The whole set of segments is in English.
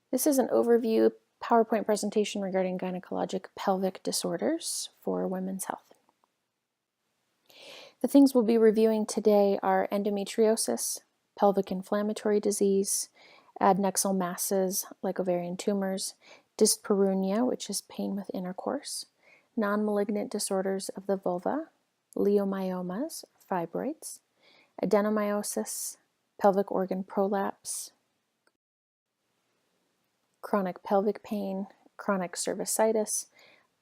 This is an overview PowerPoint presentation regarding gynecologic pelvic disorders for women's health. The things we'll be reviewing today are endometriosis, pelvic inflammatory disease, adnexal masses like ovarian tumors, dyspareunia, which is pain with intercourse, non-malignant disorders of the vulva, leiomyomas, fibroids, adenomyosis, pelvic organ prolapse, chronic pelvic pain, chronic cervicitis,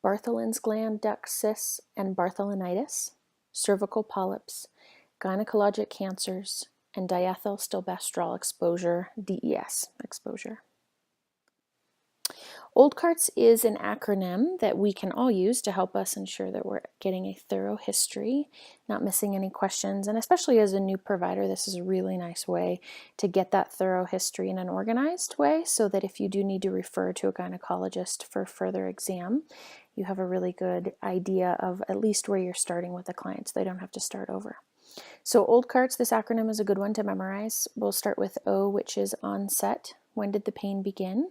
Bartholin's gland duct cysts and Bartholinitis, cervical polyps, gynecologic cancers, and diethylstilbestrol exposure, DES exposure. OldCarts is an acronym that we can all use to help us ensure that we're getting a thorough history, not missing any questions, and especially as a new provider, this is a really nice way to get that thorough history in an organized way so that if you do need to refer to a gynecologist for further exam, you have a really good idea of at least where you're starting with the client so they don't have to start over. So OldCarts, this acronym is a good one to memorize. We'll start with O, which is onset. When did the pain begin?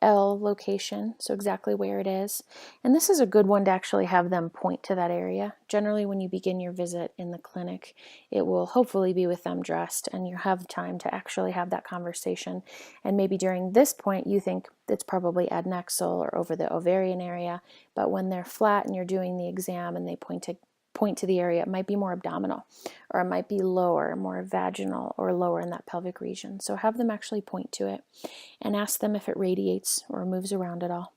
L, location, so exactly where it is. And this is a good one to actually have them point to that area. Generally, when you begin your visit in the clinic, it will hopefully be with them dressed and you have time to actually have that conversation. And maybe during this point, you think it's probably adnexal or over the ovarian area, but when they're flat and you're doing the exam and they point to the area, it might be more abdominal, or it might be lower, more vaginal, or lower in that pelvic region. So have them actually point to it and ask them if it radiates or moves around at all.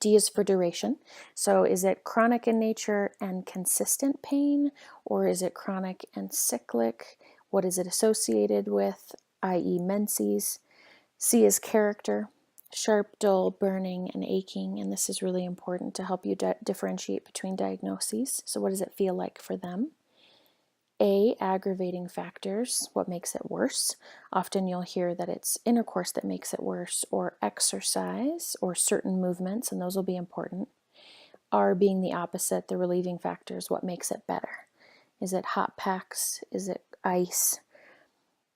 D is for duration. So is it chronic in nature and consistent pain, or is it chronic and cyclic? What is it associated with, i.e. menses? C is character. Sharp, dull, burning, and aching, and this is really important to help you differentiate between diagnoses. So what does it feel like for them? A, aggravating factors, what makes it worse? Often you'll hear that it's intercourse that makes it worse, or exercise, or certain movements, and those will be important. R being the opposite, the relieving factors, what makes it better? Is it hot packs? Is it ice?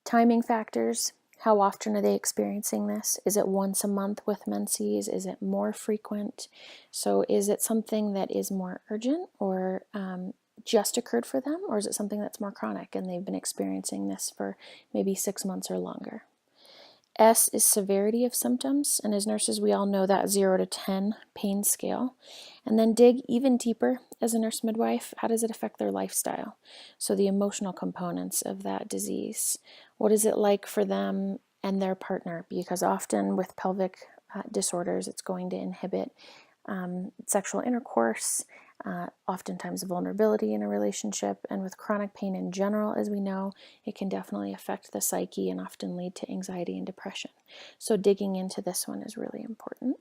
Timing factors, how often are they experiencing this? Is it once a month with menses? Is it more frequent? So is it something that is more urgent or just occurred for them, or is it something that's more chronic and they've been experiencing this for maybe 6 months or longer? S is severity of symptoms, and as nurses we all know that 0 to 10 pain scale. And then dig even deeper as a nurse midwife, how does it affect their lifestyle? So the emotional components of that disease. What is it like for them and their partner? Because often with pelvic disorders it's going to inhibit sexual intercourse, oftentimes vulnerability in a relationship, and with chronic pain in general, as we know, it can definitely affect the psyche and often lead to anxiety and depression. So digging into this one is really important.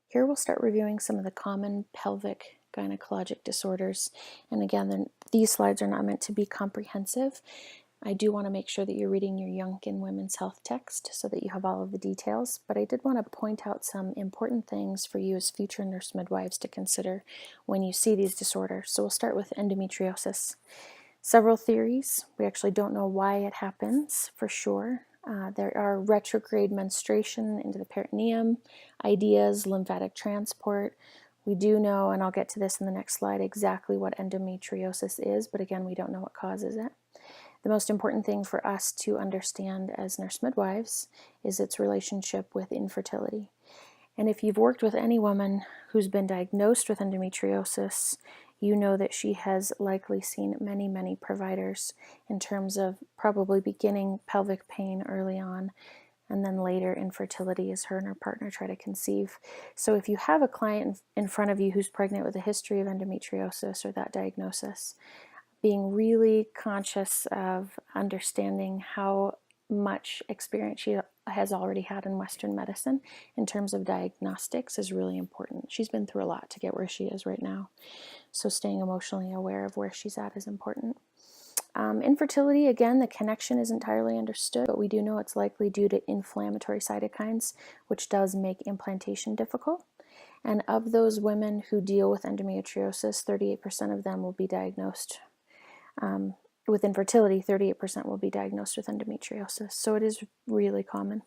Here we'll start reviewing some of the common pelvic gynecologic disorders. And again, these slides are not meant to be comprehensive. I do want to make sure that you're reading your Youngkin Women's Health text so that you have all of the details, but I did want to point out some important things for you as future nurse midwives to consider when you see these disorders. So we'll start with endometriosis. Several theories. We actually don't know why it happens for sure. There are retrograde menstruation into the peritoneum, ideas, lymphatic transport. We do know, and I'll get to this in the next slide, exactly what endometriosis is, but again, we don't know what causes it. The most important thing for us to understand as nurse midwives is its relationship with infertility. And if you've worked with any woman who's been diagnosed with endometriosis, you know that she has likely seen many, many providers in terms of probably beginning pelvic pain early on, and then later infertility as her and her partner try to conceive. So if you have a client in front of you who's pregnant with a history of endometriosis or that diagnosis, being really conscious of understanding how much experience she has already had in Western medicine in terms of diagnostics is really important. She's been through a lot to get where she is right now, so staying emotionally aware of where she's at is important. Infertility, again, the connection is entirely understood, but we do know it's likely due to inflammatory cytokines, which does make implantation difficult. And of those women who deal with endometriosis, 38% of them will be diagnosed with infertility, 38% will be diagnosed with endometriosis. So it is really common.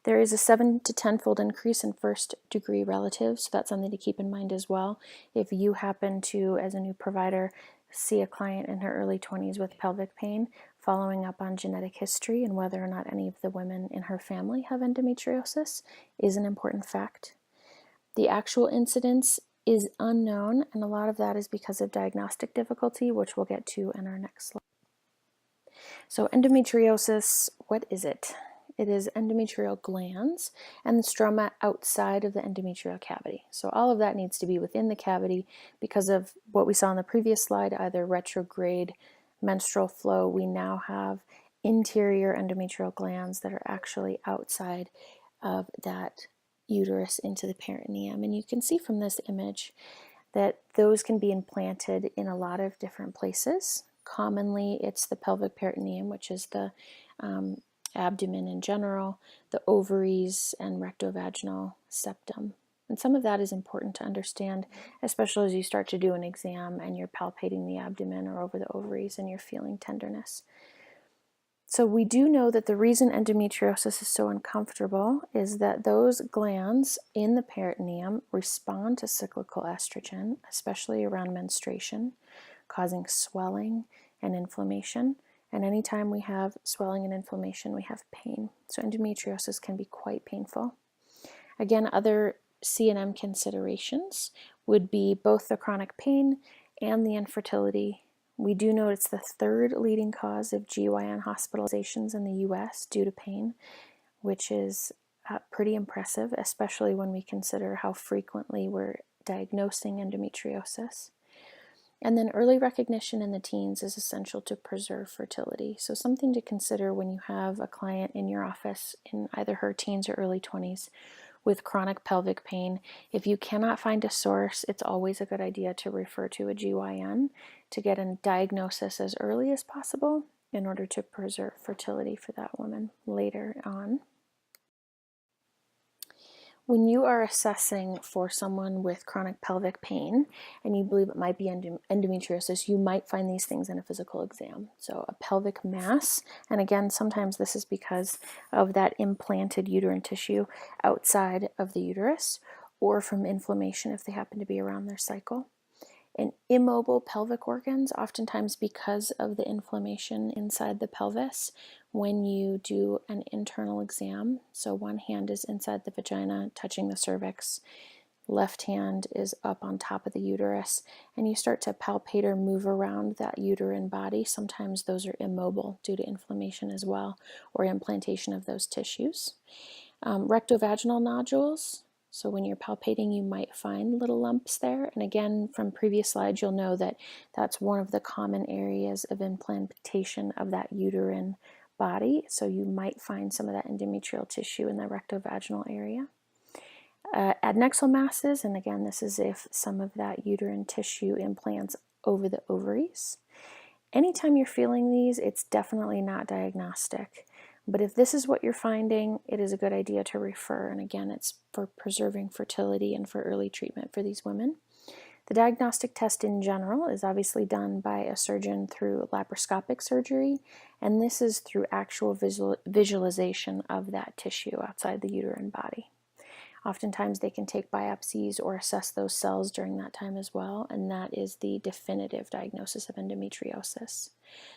There is a 7 to 10-fold increase in first-degree relatives, so that's something to keep in mind as well. If you happen to, as a new provider, see a client in her early 20s with pelvic pain, following up on genetic history and whether or not any of the women in her family have endometriosis is an important fact. The actual incidence is unknown, and a lot of that is because of diagnostic difficulty, which we'll get to in our next slide. So endometriosis, what is it? It is endometrial glands and the stroma outside of the endometrial cavity. So all of that needs to be within the cavity because of what we saw in the previous slide, either retrograde menstrual flow. We now have interior endometrial glands that are actually outside of that uterus into the peritoneum. And you can see from this image that those can be implanted in a lot of different places. Commonly, it's the pelvic peritoneum, which is the abdomen in general, the ovaries, and rectovaginal septum. And some of that is important to understand, especially as you start to do an exam and you're palpating the abdomen or over the ovaries and you're feeling tenderness. So we do know that the reason endometriosis is so uncomfortable is that those glands in the peritoneum respond to cyclical estrogen, especially around menstruation, causing swelling and inflammation. And anytime we have swelling and inflammation, we have pain. So endometriosis can be quite painful. Again, other CNM considerations would be both the chronic pain and the infertility. We do know it's the third leading cause of GYN hospitalizations in the US due to pain, which is pretty impressive, especially when we consider how frequently we're diagnosing endometriosis. And then early recognition in the teens is essential to preserve fertility. So something to consider when you have a client in your office in either her teens or early 20s with chronic pelvic pain. If you cannot find a source, it's always a good idea to refer to a GYN to get a diagnosis as early as possible in order to preserve fertility for that woman later on. When you are assessing for someone with chronic pelvic pain and you believe it might be endometriosis, you might find these things in a physical exam. So a pelvic mass, and again, sometimes this is because of that implanted uterine tissue outside of the uterus or from inflammation if they happen to be around their cycle. And immobile pelvic organs, oftentimes because of the inflammation inside the pelvis, when you do an internal exam, so one hand is inside the vagina touching the cervix, left hand is up on top of the uterus, and you start to palpate or move around that uterine body. Sometimes those are immobile due to inflammation as well, or implantation of those tissues. Rectovaginal nodules. So when you're palpating, you might find little lumps there. And again, from previous slides, you'll know that that's one of the common areas of implantation of that uterine body. So you might find some of that endometrial tissue in the rectovaginal area. Adnexal masses, and again, this is if some of that uterine tissue implants over the ovaries. Anytime you're feeling these, it's definitely not diagnostic. But if this is what you're finding, it is a good idea to refer. And again, it's for preserving fertility and for early treatment for these women. The diagnostic test in general is obviously done by a surgeon through laparoscopic surgery, and this is through actual visualization of that tissue outside the uterine body. Oftentimes they can take biopsies or assess those cells during that time as well, and that is the definitive diagnosis of endometriosis.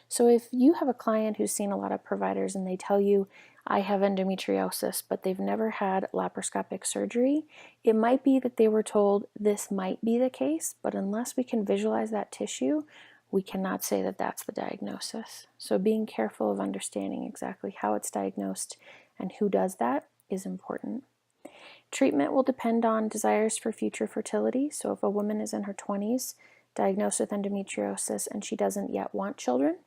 So if you have a client who's seen a lot of providers and they tell you, I have endometriosis, but they've never had laparoscopic surgery, it might be that they were told this might be the case, but unless we can visualize that tissue, we cannot say that that's the diagnosis. So being careful of understanding exactly how it's diagnosed and who does that is important. Treatment will depend on desires for future fertility. So if a woman is in her 20s, diagnosed with endometriosis, and she doesn't yet want children,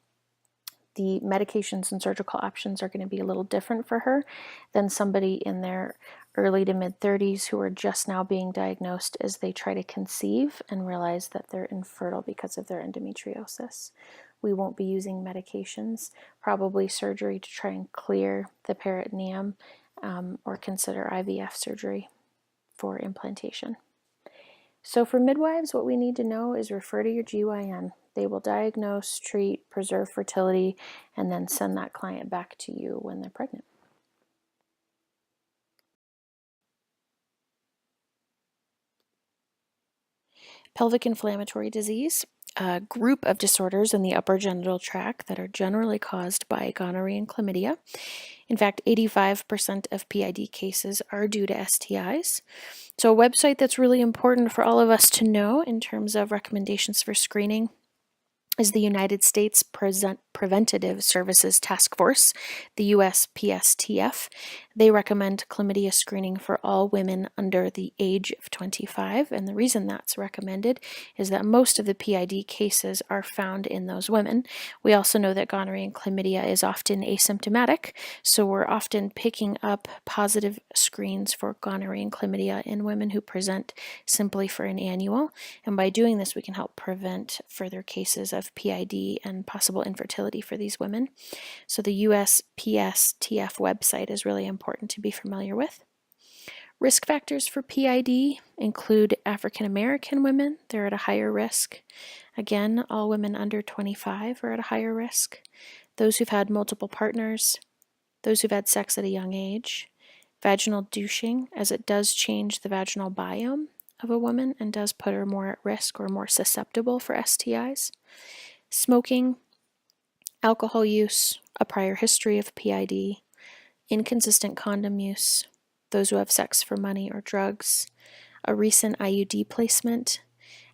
the medications and surgical options are going to be a little different for her than somebody in their early to mid 30s who are just now being diagnosed as they try to conceive and realize that they're infertile because of their endometriosis. We won't be using medications, probably surgery to try and clear the peritoneum, or consider IVF surgery for implantation. So for midwives, what we need to know is refer to your GYN. They will diagnose, treat, preserve fertility, and then send that client back to you when they're pregnant. Pelvic inflammatory disease, a group of disorders in the upper genital tract that are generally caused by gonorrhea and chlamydia. In fact, 85% of PID cases are due to STIs. So a website that's really important for all of us to know in terms of recommendations for screening is the United States Preventative Services Task Force, the USPSTF. They recommend chlamydia screening for all women under the age of 25, and the reason that's recommended is that most of the PID cases are found in those women. We also know that gonorrhea and chlamydia is often asymptomatic, so we're often picking up positive screens for gonorrhea and chlamydia in women who present simply for an annual, and by doing this we can help prevent further cases of PID and possible infertility for these women. So the USPSTF website is really important to be familiar with. Risk factors for PID include African American women. They're at a higher risk. Again, all women under 25 are at a higher risk. Those who've had multiple partners, those who've had sex at a young age, vaginal douching, as it does change the vaginal biome of a woman and does put her more at risk or more susceptible for STIs. Smoking, alcohol use, a prior history of PID, inconsistent condom use, those who have sex for money or drugs, a recent IUD placement,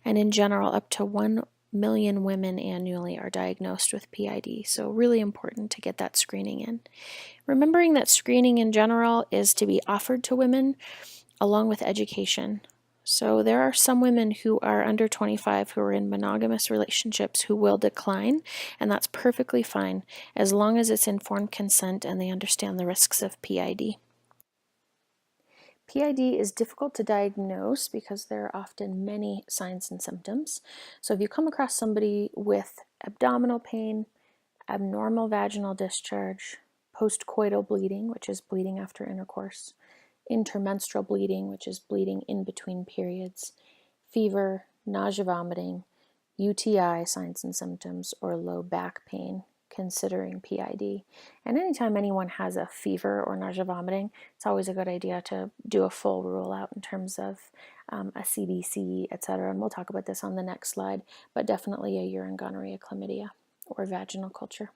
and in general, up to 1 million women annually are diagnosed with PID. So really important to get that screening in. Remembering that screening in general is to be offered to women along with education. So there are some women who are under 25 who are in monogamous relationships who will decline, and that's perfectly fine as long as it's informed consent and they understand the risks of PID. PID is difficult to diagnose because there are often many signs and symptoms. So if you come across somebody with abdominal pain, abnormal vaginal discharge, postcoital bleeding, which is bleeding after intercourse, intermenstrual bleeding, which is bleeding in between periods, fever, nausea, vomiting, UTI signs and symptoms, or low back pain, considering PID. And anytime anyone has a fever or nausea, vomiting, it's always a good idea to do a full rule out in terms of a CBC, etc. And we'll talk about this on the next slide, but definitely a urine gonorrhea, chlamydia, or vaginal culture.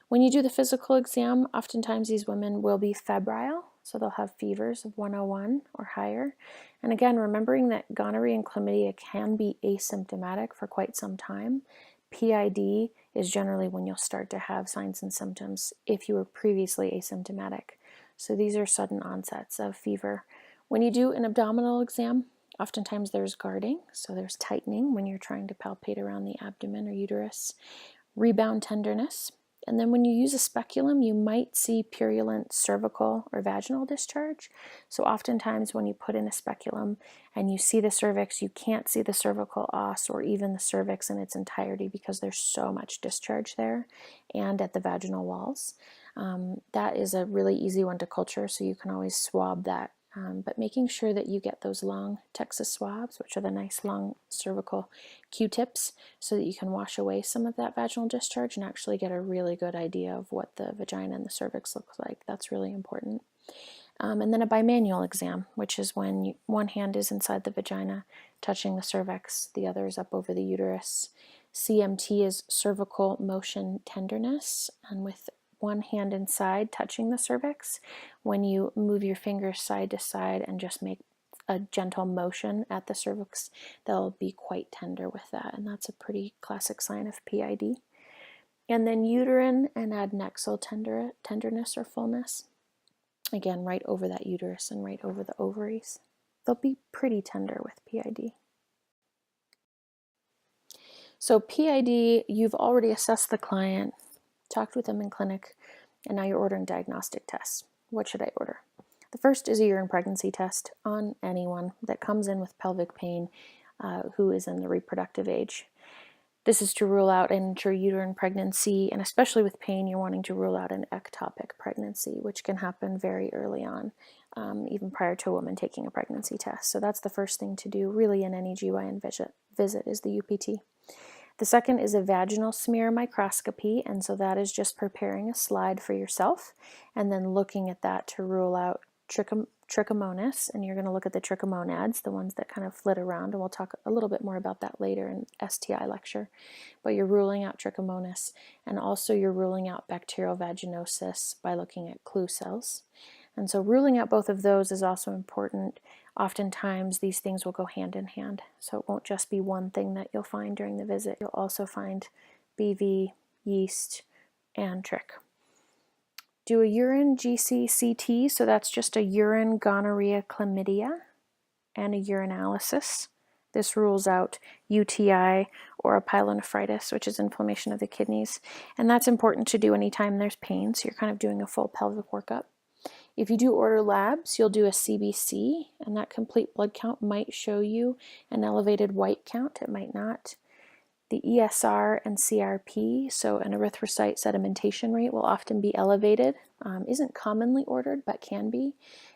When you do the physical exam, oftentimes these women will be febrile, so they'll have fevers of 101 or higher. And again, remembering that gonorrhea and chlamydia can be asymptomatic for quite some time. PID is generally when you'll start to have signs and symptoms if you were previously asymptomatic. So these are sudden onsets of fever. When you do an abdominal exam, oftentimes there's guarding, so there's tightening when you're trying to palpate around the abdomen or uterus, rebound tenderness. And then when you use a speculum, you might see purulent cervical or vaginal discharge. So oftentimes when you put in a speculum and you see the cervix, you can't see the cervical os or even the cervix in its entirety because there's so much discharge there and at the vaginal walls. That is a really easy one to culture, so you can always swab that. But making sure that you get those long Texas swabs, which are the nice long cervical Q-tips, so that you can wash away some of that vaginal discharge and actually get a really good idea of what the vagina and the cervix looks like. That's really important. And then a bimanual exam, which is when one hand is inside the vagina touching the cervix, the other is up over the uterus. CMT is cervical motion tenderness, and with one hand inside touching the cervix, when you move your fingers side to side and just make a gentle motion at the cervix, they'll be quite tender with that, and that's a pretty classic sign of PID. And then uterine and adnexal tenderness or fullness, again right over that uterus and right over the ovaries. They'll be pretty tender with PID. So PID, you've already assessed the client, talked with them in clinic, and now you're ordering diagnostic tests. What should I order? The first is a urine pregnancy test on anyone that comes in with pelvic pain who is in the reproductive age. This is to rule out an intrauterine pregnancy, and especially with pain, you're wanting to rule out an ectopic pregnancy, which can happen very early on, even prior to a woman taking a pregnancy test. So that's the first thing to do really in any GYN visit is the UPT. The second is a vaginal smear microscopy, and so that is just preparing a slide for yourself and then looking at that to rule out trichomonas, and you're going to look at the trichomonads, the ones that kind of flit around, and we'll talk a little bit more about that later in STI lecture. But you're ruling out trichomonas, and also you're ruling out bacterial vaginosis by looking at clue cells. And so ruling out both of those is also important. Oftentimes these things will go hand in hand, so it won't just be one thing that you'll find during the visit. You'll also find BV, yeast, and trick. Do a urine GC-CT, so that's just a urine gonorrhea chlamydia and a urinalysis. This rules out UTI or a pyelonephritis, which is inflammation of the kidneys, and that's important to do anytime there's pain, so you're kind of doing a full pelvic workup. If you do order labs, you'll do a CBC, and that complete blood count might show you an elevated white count, it might not. The ESR and CRP, so an erythrocyte sedimentation rate, will often be elevated. Isn't commonly ordered, but can be.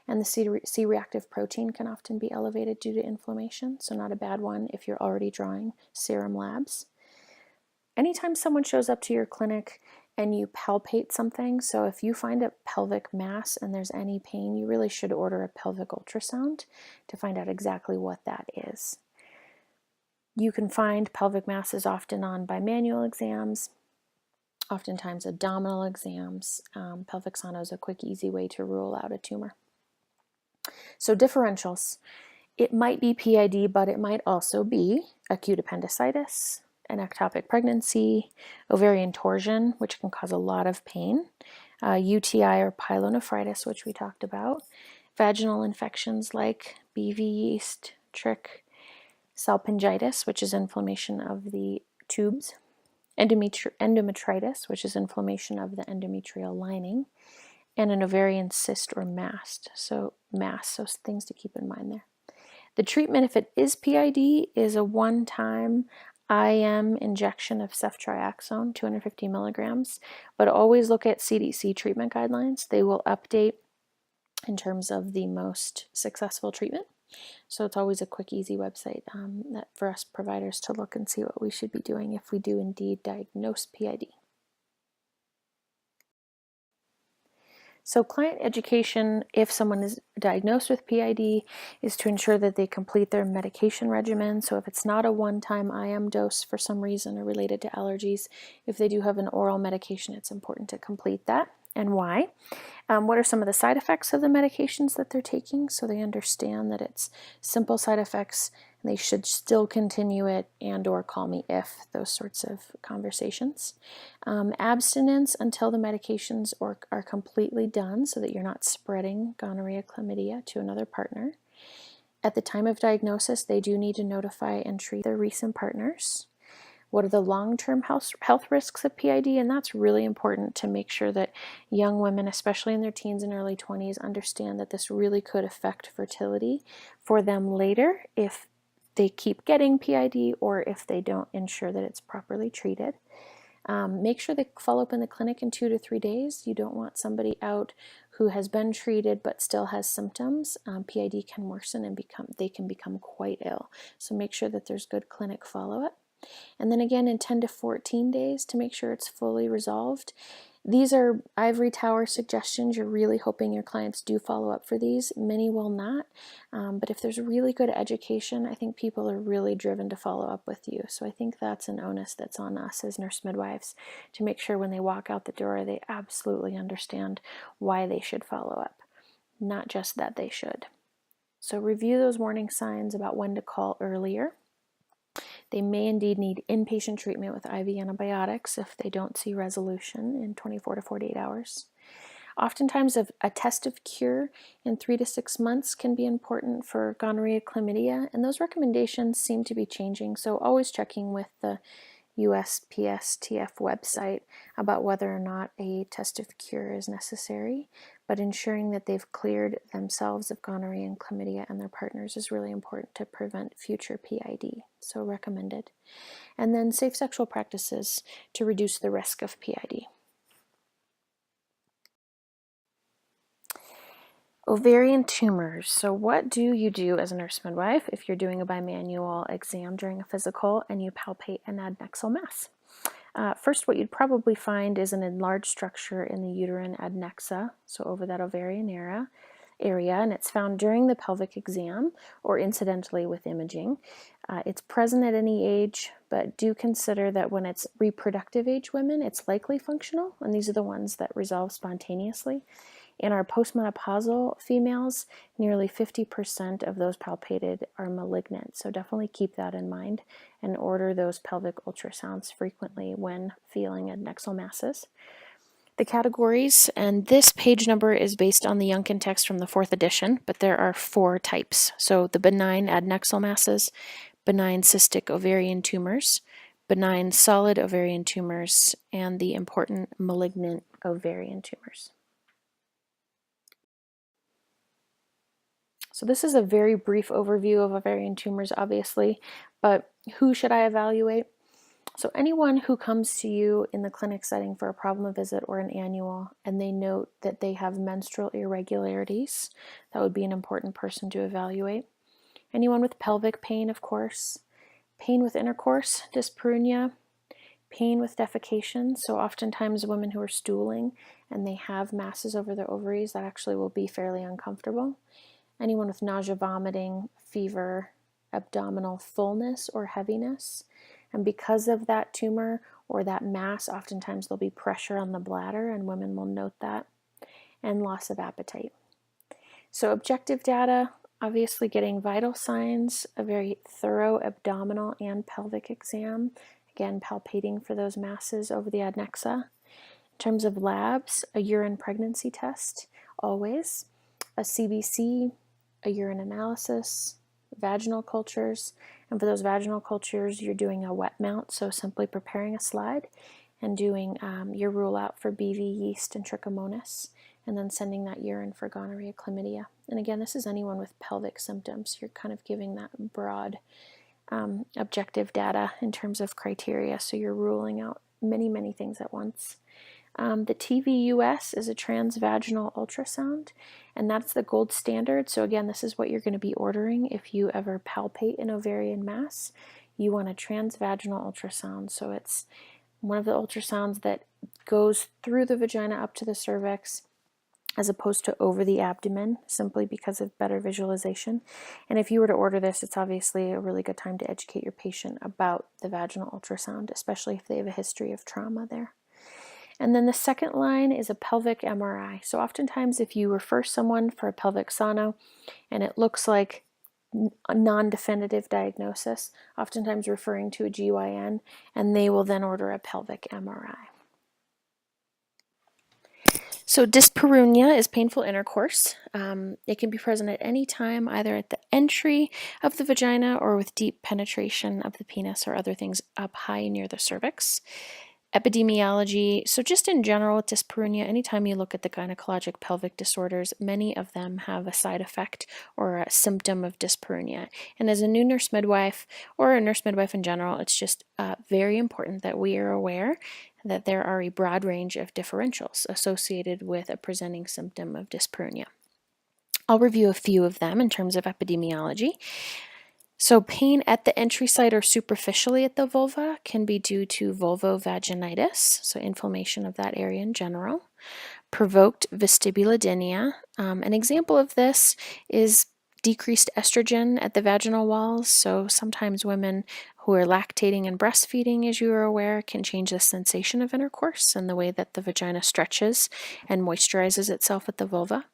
And the C-reactive protein can often be elevated due to inflammation, so not a bad one if you're already drawing serum labs. Anytime someone shows up to your clinic and you palpate something, so if you find a pelvic mass and there's any pain, you really should order a pelvic ultrasound to find out exactly what that is. You can find pelvic masses often on bimanual exams, oftentimes abdominal exams. Pelvic sono is a quick, easy way to rule out a tumor. So differentials. It might be PID, but it might also be acute appendicitis, an ectopic pregnancy, ovarian torsion, which can cause a lot of pain, UTI or pyelonephritis, which we talked about, vaginal infections like BV yeast, trick, salpingitis, which is inflammation of the tubes, endometritis, which is inflammation of the endometrial lining, and an ovarian cyst or mass. So things to keep in mind there. The treatment, if it is PID, is a one-time IM injection of ceftriaxone, 250 milligrams, but always look at CDC treatment guidelines. They will update in terms of the most successful treatment. So it's always a quick, easy website that for us providers to look and see what we should be doing if we do indeed diagnose PID. So client education, if someone is diagnosed with PID, is to ensure that they complete their medication regimen. So if it's not a one-time IM dose for some reason or related to allergies, if they do have an oral medication, it's important to complete that. And why? What are some of the side effects of the medications that they're taking, so they understand that it's simple side effects and they should still continue it, and or call me if, those sorts of conversations. Abstinence until the medications are completely done so that you're not spreading gonorrhea, chlamydia to another partner. At the time of diagnosis, they do need to notify and treat their recent partners. What are the long-term health risks of PID? And that's really important to make sure that young women, especially in their teens and early 20s, understand that this really could affect fertility for them later if they keep getting PID or if they don't ensure that it's properly treated. Make sure they follow up in the clinic in 2 to 3 days. You don't want somebody out who has been treated but still has symptoms. PID can worsen and they can become quite ill. So make sure that there's good clinic follow-up. And then again in 10 to 14 days to make sure it's fully resolved. These are ivory tower suggestions. You're really hoping your clients do follow up for these. Many will not, but if there's really good education, I think people are really driven to follow up with you. So I think that's an onus that's on us as nurse midwives to make sure when they walk out the door, they absolutely understand why they should follow up, not just that they should. So review those warning signs about when to call earlier. They may indeed need inpatient treatment with IV antibiotics if they don't see resolution in 24 to 48 hours. Oftentimes, a test of cure in 3 to 6 months can be important for gonorrhea, chlamydia, and those recommendations seem to be changing, so always checking with the USPSTF website about whether or not a test of cure is necessary, but ensuring that they've cleared themselves of gonorrhea and chlamydia and their partners is really important to prevent future PID, so recommended. And then safe sexual practices to reduce the risk of PID. Ovarian tumors. So what do you do as a nurse midwife if you're doing a bimanual exam during a physical and you palpate an adnexal mass? First, what you'd probably find is an enlarged structure in the uterine adnexa, so over that ovarian area, and it's found during the pelvic exam or incidentally with imaging. It's present at any age, but do consider that when it's reproductive age women, it's likely functional, and these are the ones that resolve spontaneously. In our postmenopausal females, nearly 50% of those palpated are malignant, so definitely keep that in mind and order those pelvic ultrasounds frequently when feeling adnexal masses. The categories, and this page number is based on the Youngkin text from the 4th edition, but there are 4 types. So the benign adnexal masses, benign cystic ovarian tumors, benign solid ovarian tumors, and the important malignant ovarian tumors. So this is a very brief overview of ovarian tumors, obviously, but who should I evaluate? So anyone who comes to you in the clinic setting for a problem visit or an annual, and they note that they have menstrual irregularities, that would be an important person to evaluate. Anyone with pelvic pain, of course, pain with intercourse, dyspareunia, pain with defecation. So oftentimes women who are stooling and they have masses over their ovaries, that actually will be fairly uncomfortable. Anyone with nausea, vomiting, fever, abdominal fullness or heaviness. And because of that tumor or that mass, oftentimes there'll be pressure on the bladder, and women will note that, and loss of appetite. So objective data, obviously getting vital signs, a very thorough abdominal and pelvic exam, again palpating for those masses over the adnexa. In terms of labs, a urine pregnancy test, always, a CBC, a urine analysis, vaginal cultures, and for those vaginal cultures, you're doing a wet mount, so simply preparing a slide and doing your rule out for BV, yeast, and trichomonas, and then sending that urine for gonorrhea, chlamydia. And again, this is anyone with pelvic symptoms. You're kind of giving that broad objective data in terms of criteria, so you're ruling out many, many things at once. The TVUS is a transvaginal ultrasound, and that's the gold standard. So again, this is what you're going to be ordering if you ever palpate an ovarian mass. You want a transvaginal ultrasound. So it's one of the ultrasounds that goes through the vagina up to the cervix as opposed to over the abdomen, simply because of better visualization. And if you were to order this, it's obviously a really good time to educate your patient about the vaginal ultrasound, especially if they have a history of trauma there. And then the second line is a pelvic MRI. So oftentimes if you refer someone for a pelvic sono and it looks like a non-definitive diagnosis, oftentimes referring to a GYN, and they will then order a pelvic MRI. So dyspareunia is painful intercourse. It can be present at any time, either at the entry of the vagina or with deep penetration of the penis or other things up high near the cervix. Epidemiology, so just in general with dyspareunia, anytime you look at the gynecologic pelvic disorders, many of them have a side effect or a symptom of dyspareunia. And as a new nurse midwife or a nurse midwife in general, it's just very important that we are aware that there are a broad range of differentials associated with a presenting symptom of dyspareunia. I'll review a few of them in terms of epidemiology. So pain at the entry site or superficially at the vulva can be due to vulvovaginitis, so inflammation of that area in general. Provoked vestibulodynia. An example of this is decreased estrogen at the vaginal walls. So sometimes women who are lactating and breastfeeding, as you are aware, can change the sensation of intercourse and the way that the vagina stretches and moisturizes itself at the vulva.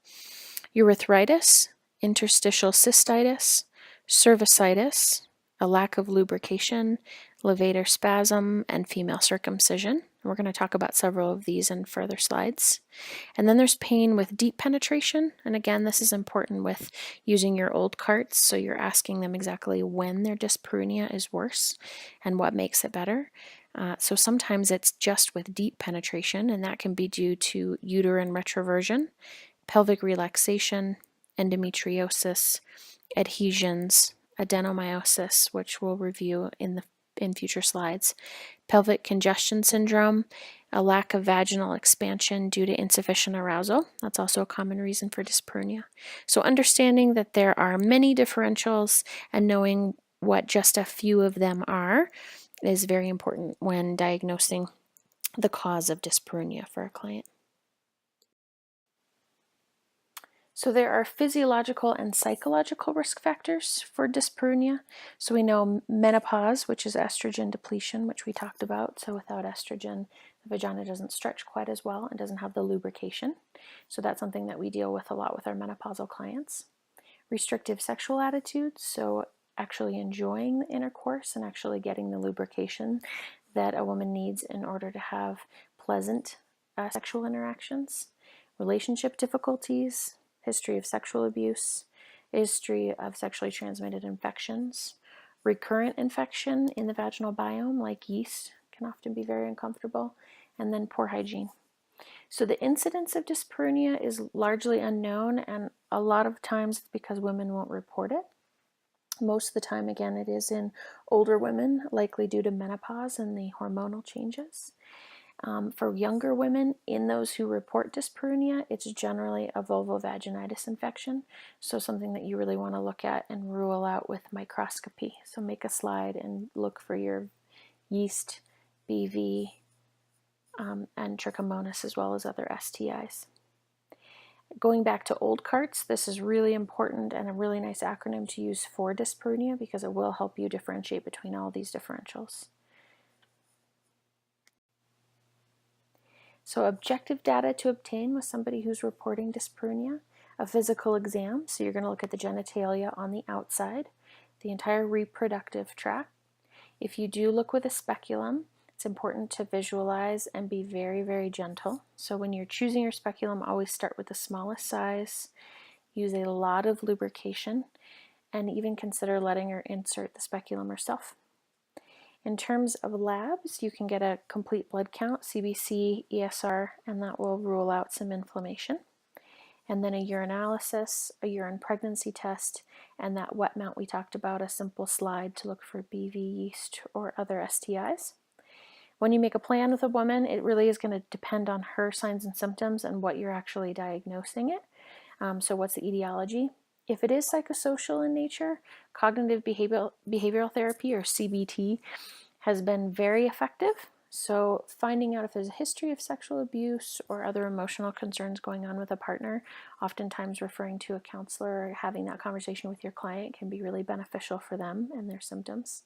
Urethritis, interstitial cystitis, cervicitis, a lack of lubrication, levator spasm, and female circumcision. We're going to talk about several of these in further slides. And then there's pain with deep penetration. And again, this is important with using your old carts. So you're asking them exactly when their dyspareunia is worse and what makes it better. So sometimes it's just with deep penetration, and that can be due to uterine retroversion, pelvic relaxation, endometriosis, adhesions, adenomyosis, which we'll review in future slides, pelvic congestion syndrome, A lack of vaginal expansion due to insufficient arousal. That's also a common reason for dyspareunia. So understanding that there are many differentials and knowing what just a few of them are is very important when diagnosing the cause of dyspareunia for a client. So there are physiological and psychological risk factors for dyspareunia. So we know menopause, which is estrogen depletion, which we talked about. So without estrogen, the vagina doesn't stretch quite as well and doesn't have the lubrication. So that's something that we deal with a lot with our menopausal clients. Restrictive sexual attitudes, so actually enjoying the intercourse and actually getting the lubrication that a woman needs in order to have pleasant sexual interactions. Relationship difficulties, history of sexual abuse, history of sexually transmitted infections, recurrent infection in the vaginal biome like yeast can often be very uncomfortable, and then poor hygiene. So the incidence of dyspareunia is largely unknown, and a lot of times it's because women won't report it. Most of the time, again, it is in older women, likely due to menopause and the hormonal changes. For younger women, in those who report dyspareunia, it's generally a vulvovaginitis infection, so something that you really want to look at and rule out with microscopy. So make a slide and look for your yeast, BV, and trichomonas, as well as other STIs. Going back to old carts, this is really important and a really nice acronym to use for dyspareunia because it will help you differentiate between all these differentials. So objective data to obtain with somebody who's reporting dyspareunia: a physical exam, so you're going to look at the genitalia on the outside, the entire reproductive tract. If you do look with a speculum, it's important to visualize and be very, very gentle. So when you're choosing your speculum, always start with the smallest size, use a lot of lubrication, and even consider letting her insert the speculum herself. In terms of labs, you can get a complete blood count, CBC, ESR, and that will rule out some inflammation. And then a urinalysis, a urine pregnancy test, and that wet mount we talked about, a simple slide to look for BV, yeast, or other STIs. When you make a plan with a woman, it really is going to depend on her signs and symptoms and what you're actually diagnosing it. So what's the etiology? If it is psychosocial in nature, cognitive behavioral therapy, or CBT, has been very effective. So finding out if there's a history of sexual abuse or other emotional concerns going on with a partner, oftentimes referring to a counselor or having that conversation with your client can be really beneficial for them and their symptoms.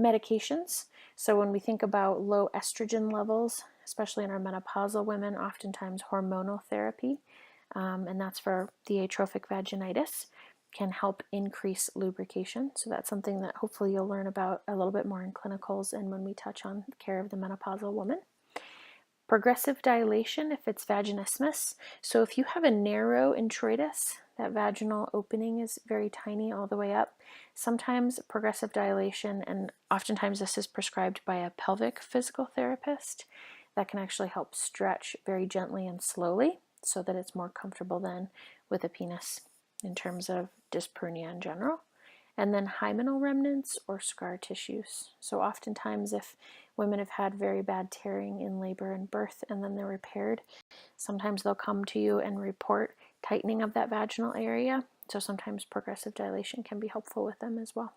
Medications. So when we think about low estrogen levels, especially in our menopausal women, oftentimes hormonal therapy, and that's for the atrophic vaginitis, can help increase lubrication. So that's something that hopefully you'll learn about a little bit more in clinicals and when we touch on care of the menopausal woman. Progressive dilation if it's vaginismus. So if you have a narrow introitus, that vaginal opening is very tiny all the way up, sometimes progressive dilation, and oftentimes this is prescribed by a pelvic physical therapist, that can actually help stretch very gently and slowly so that it's more comfortable then with a penis in terms of dyspareunia in general. And then hymenal remnants or scar tissues. So oftentimes if women have had very bad tearing in labor and birth and then they're repaired, sometimes they'll come to you and report tightening of that vaginal area. So sometimes progressive dilation can be helpful with them as well.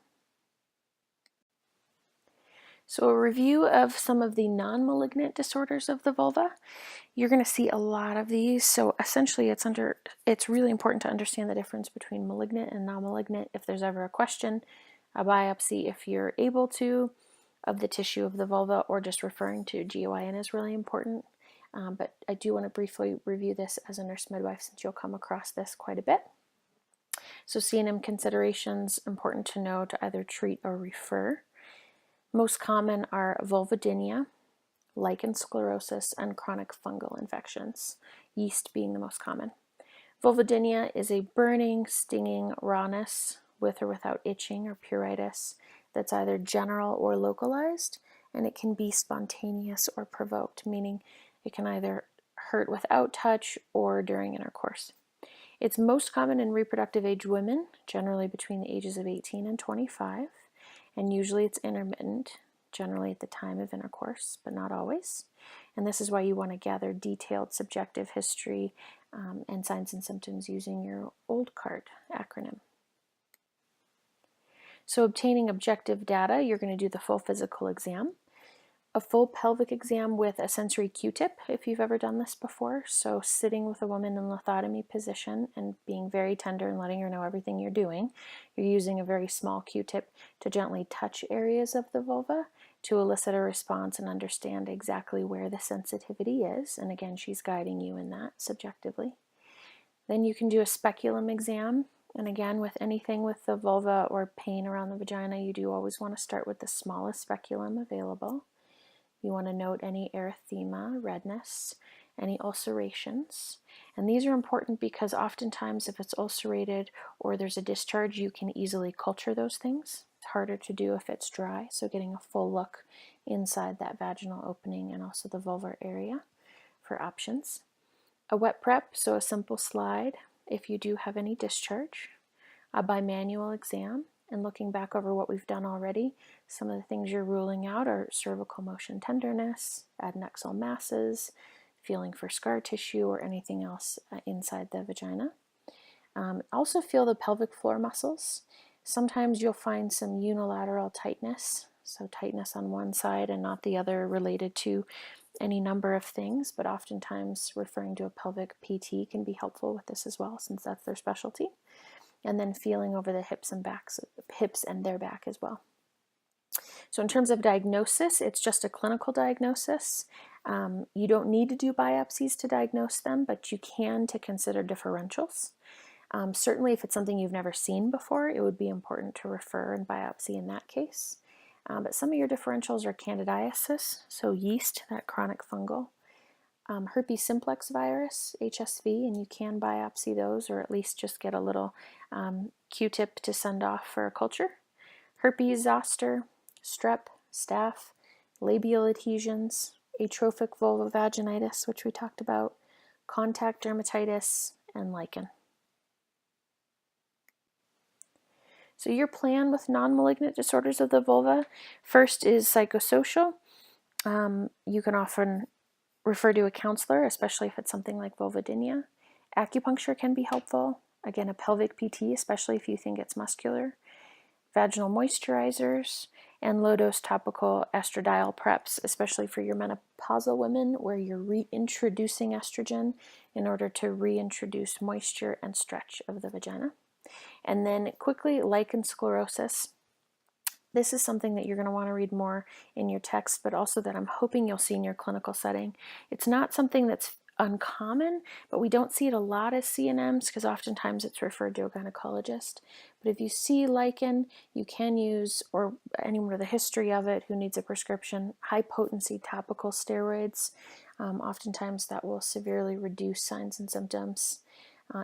So a review of some of the non-malignant disorders of the vulva. You're going to see a lot of these. So essentially it's really important to understand the difference between malignant and non-malignant. If there's ever a question, a biopsy, if you're able to, of the tissue of the vulva, or just referring to GYN is really important. But I do want to briefly review this as a nurse midwife since you'll come across this quite a bit. So CNM considerations, important to know to either treat or refer. Most common are vulvodynia, lichen sclerosis, and chronic fungal infections, yeast being the most common. Vulvodynia is a burning, stinging rawness with or without itching or pruritus that's either general or localized, and it can be spontaneous or provoked, meaning it can either hurt without touch or during intercourse. It's most common in reproductive age women, generally between the ages of 18 and 25, and usually it's intermittent, generally at the time of intercourse, but not always. And this is why you want to gather detailed subjective history and signs and symptoms using your old card acronym. So obtaining objective data, you're going to do the full physical exam, a full pelvic exam with a sensory Q-tip if you've ever done this before. So sitting with a woman in lithotomy position and being very tender and letting her know everything you're doing. You're using a very small Q-tip to gently touch areas of the vulva to elicit a response and understand exactly where the sensitivity is. And again, she's guiding you in that subjectively. Then you can do a speculum exam. And again, with anything with the vulva or pain around the vagina, you do always want to start with the smallest speculum available. You want to note any erythema, redness, any ulcerations. And these are important because oftentimes if it's ulcerated or there's a discharge, you can easily culture those things. It's harder to do if it's dry, so getting a full look inside that vaginal opening and also the vulvar area for options. A wet prep, so a simple slide if you do have any discharge. A bimanual exam, and looking back over what we've done already, some of the things you're ruling out are cervical motion tenderness, adnexal masses, feeling for scar tissue or anything else inside the vagina. Also feel the pelvic floor muscles. Sometimes you'll find some unilateral tightness, so tightness on one side and not the other related to any number of things, but oftentimes referring to a pelvic PT can be helpful with this as well, since that's their specialty. And then feeling over the hips and their back as well. So in terms of diagnosis, it's just a clinical diagnosis. You don't need to do biopsies to diagnose them, but you can to consider differentials. Certainly if it's something you've never seen before, it would be important to refer and biopsy in that case. But some of your differentials are candidiasis, so yeast, that chronic fungal, herpes simplex virus, HSV, and you can biopsy those or at least just get a little Q-tip to send off for a culture. Herpes zoster, strep, staph, labial adhesions, atrophic vulvovaginitis, which we talked about, contact dermatitis, and lichen. So your plan with non-malignant disorders of the vulva, first is psychosocial. You can often refer to a counselor, especially if it's something like vulvodynia. Acupuncture can be helpful. Again, a pelvic PT, especially if you think it's muscular. Vaginal moisturizers and low-dose topical estradiol preps, especially for your menopausal women where you're reintroducing estrogen in order to reintroduce moisture and stretch of the vagina. And then quickly, lichen sclerosis. This is something that you're going to want to read more in your text, but also that I'm hoping you'll see in your clinical setting. It's not something that's uncommon, but we don't see it a lot as CNMs because oftentimes it's referred to a gynecologist. But if you see lichen, you can use, or anyone with a history of it who needs a prescription, high potency topical steroids. Oftentimes that will severely reduce signs and symptoms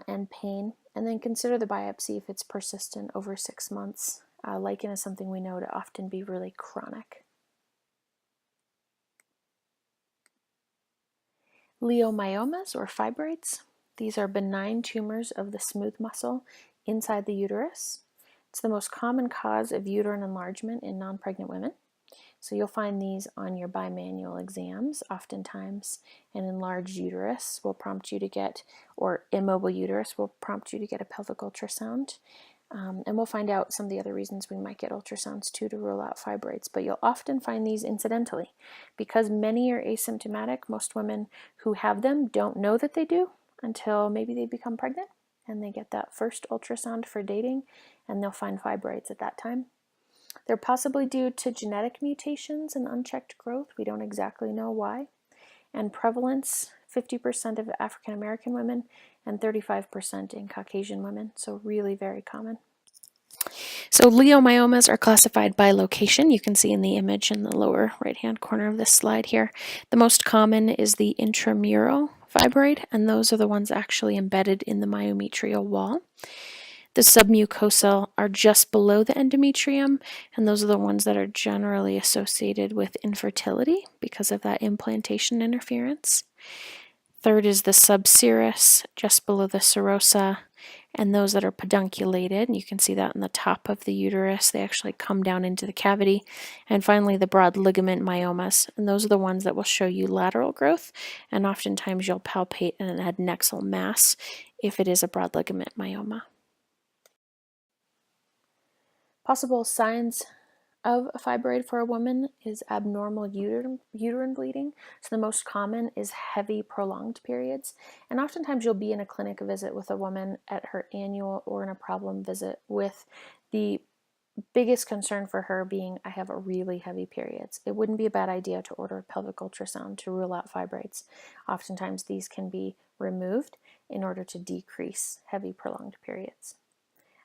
and pain. And then consider the biopsy if it's persistent over 6 months. Lichen is something we know to often be really chronic. Leiomyomas or fibroids. These are benign tumors of the smooth muscle inside the uterus. It's the most common cause of uterine enlargement in non-pregnant women. So you'll find these on your bimanual exams. Oftentimes an enlarged uterus will prompt you to get, or immobile uterus will prompt you to get a pelvic ultrasound. And we'll find out some of the other reasons we might get ultrasounds too to rule out fibroids, but you'll often find these incidentally. Because many are asymptomatic, most women who have them don't know that they do until maybe they become pregnant and they get that first ultrasound for dating and they'll find fibroids at that time. They're possibly due to genetic mutations and unchecked growth. We don't exactly know why. And prevalence, 50% of African American women and 35% in Caucasian women, so really very common. So leiomyomas are classified by location. You can see in the image in the lower right-hand corner of this slide here. The most common is the intramural fibroid, and those are the ones actually embedded in the myometrial wall. The submucosal are just below the endometrium, and those are the ones that are generally associated with infertility because of that implantation interference. Third is the subserous, just below the serosa, And those that are pedunculated, you can see that in the top of the uterus, they actually come down into the cavity. And finally, the broad ligament myomas, and those are the ones that will show you lateral growth, and oftentimes you'll palpate an adnexal mass if it is a broad ligament myoma. Possible signs of a fibroid for a woman is abnormal uterine bleeding. So the most common is heavy prolonged periods. And oftentimes you'll be in a clinic visit with a woman at her annual or in a problem visit with the biggest concern for her being, I have a really heavy periods. It wouldn't be a bad idea to order a pelvic ultrasound to rule out fibroids. Oftentimes these can be removed in order to decrease heavy prolonged periods.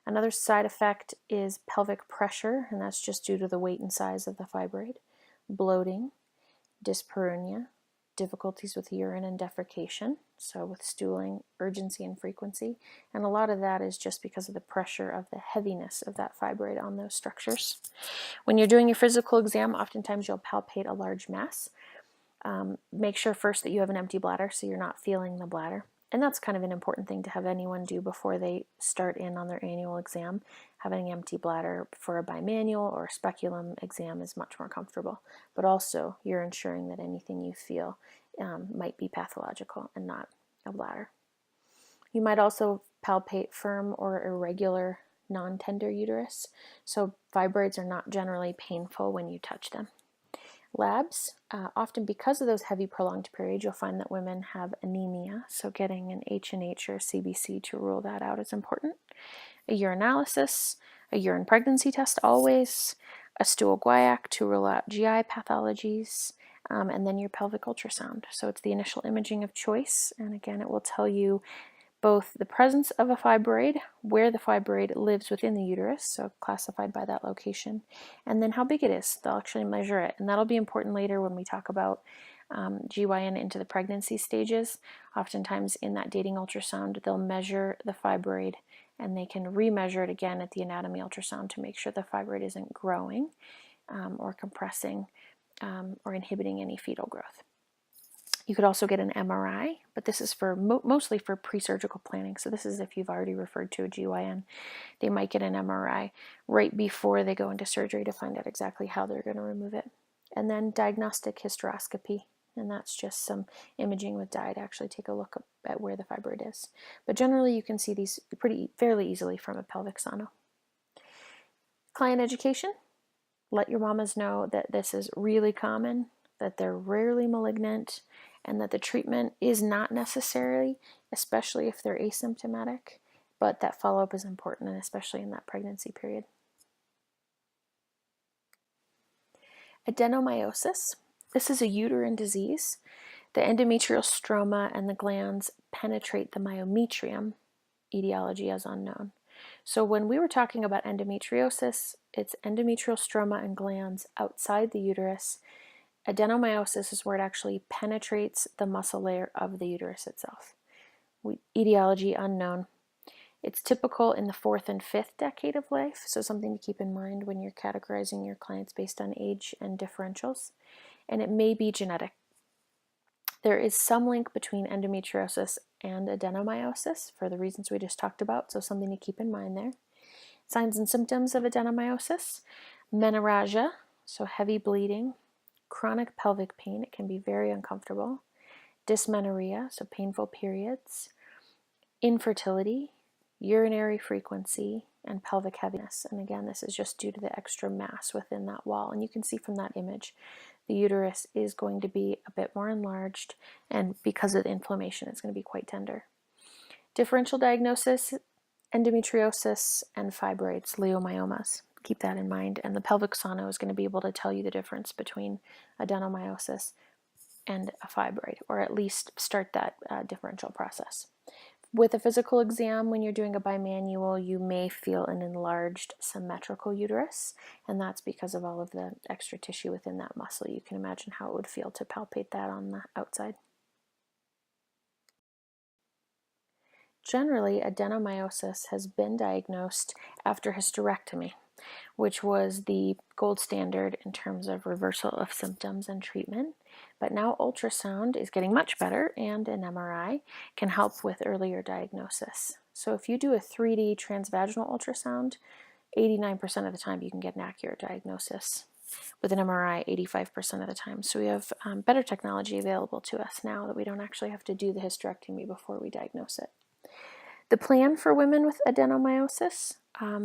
Another side effect is pelvic pressure, and that's just due to the weight and size of the fibroid, bloating, dyspareunia, difficulties with urine and defecation, so with stooling, urgency and frequency, and a lot of that is just because of the pressure of the heaviness of that fibroid on those structures. When you're doing your physical exam, oftentimes you'll palpate a large mass. Make sure first that you have an empty bladder so you're not feeling the bladder. And that's kind of an important thing to have anyone do before they start in on their annual exam. Having an empty bladder for a bimanual or speculum exam is much more comfortable. But also, you're ensuring that anything you feel might be pathological and not a bladder. You might also palpate firm or irregular non-tender uterus. So fibroids are not generally painful when you touch them. Labs, often because of those heavy prolonged periods, you'll find that women have anemia, so getting an H&H or CBC to rule that out is important. A urinalysis, a urine pregnancy test always, a stool guaiac to rule out GI pathologies, and then your pelvic ultrasound. So it's the initial imaging of choice, and again, it will tell you both the presence of a fibroid, where the fibroid lives within the uterus, so classified by that location, and then how big it is. They'll actually measure it, and that'll be important later when we talk about GYN into the pregnancy stages. Oftentimes in that dating ultrasound, they'll measure the fibroid, and they can remeasure it again at the anatomy ultrasound to make sure the fibroid isn't growing or compressing or inhibiting any fetal growth. You could also get an MRI, but this is for mostly for pre-surgical planning. So this is if you've already referred to a GYN. They might get an MRI right before they go into surgery to find out exactly how they're going to remove it. And then diagnostic hysteroscopy, and that's just some imaging with dye to actually take a look at where the fibroid is. But generally you can see these fairly easily from a pelvic sono. Client education. Let your mamas know that this is really common, that they're rarely malignant, and that the treatment is not necessary, especially if they're asymptomatic, but that follow-up is important, and especially in that pregnancy period. Adenomyosis. This is a uterine disease. The endometrial stroma and the glands penetrate the myometrium, etiology as unknown. So when we were talking about endometriosis, it's endometrial stroma and glands outside the uterus. Adenomyosis is where it actually penetrates the muscle layer of the uterus itself. Etiology unknown. It's typical in the 4th and 5th decade of life, so something to keep in mind when you're categorizing your clients based on age and differentials. And it may be genetic. There is some link between endometriosis and adenomyosis for the reasons we just talked about, so something to keep in mind there. Signs and symptoms of adenomyosis: menorrhagia, so heavy bleeding, chronic pelvic pain, it can be very uncomfortable, dysmenorrhea, so painful periods, infertility, urinary frequency, and pelvic heaviness. And again, this is just due to the extra mass within that wall. And you can see from that image, the uterus is going to be a bit more enlarged, and because of the inflammation, it's going to be quite tender. Differential diagnosis: endometriosis and fibroids, leiomyomas. Keep that in mind, and the pelvic sono is going to be able to tell you the difference between adenomyosis and a fibroid, or at least start that differential process. With a physical exam, when you're doing a bimanual, you may feel an enlarged symmetrical uterus, and that's because of all of the extra tissue within that muscle. You can imagine how it would feel to palpate that on the outside. Generally, adenomyosis has been diagnosed after hysterectomy, which was the gold standard in terms of reversal of symptoms and treatment. But now ultrasound is getting much better, and an MRI can help with earlier diagnosis. So if you do a 3D transvaginal ultrasound, 89% of the time you can get an accurate diagnosis. With an MRI, 85% of the time. So we have better technology available to us now that we don't actually have to do the hysterectomy before we diagnose it. The plan for women with adenomyosis,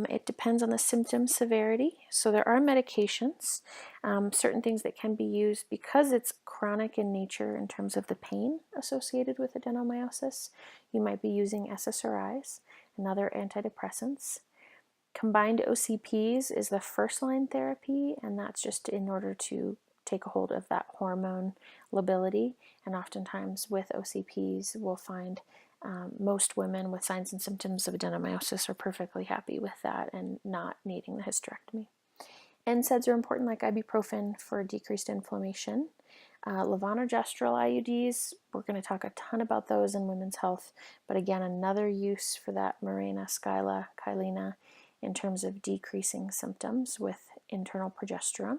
it depends on the symptom severity. So there are medications, certain things that can be used because it's chronic in nature in terms of the pain associated with adenomyosis. You might be using SSRIs and other antidepressants. Combined OCPs is the first line therapy, and that's just in order to take a hold of that hormone lability. And oftentimes with OCPs, we'll find most women with signs and symptoms of adenomyosis are perfectly happy with that and not needing the hysterectomy. NSAIDs are important, like ibuprofen for decreased inflammation. Levonorgestrel IUDs, we're going to talk a ton about those in women's health, but again, another use for that Mirena, Skyla, Kylena in terms of decreasing symptoms with internal progesterone.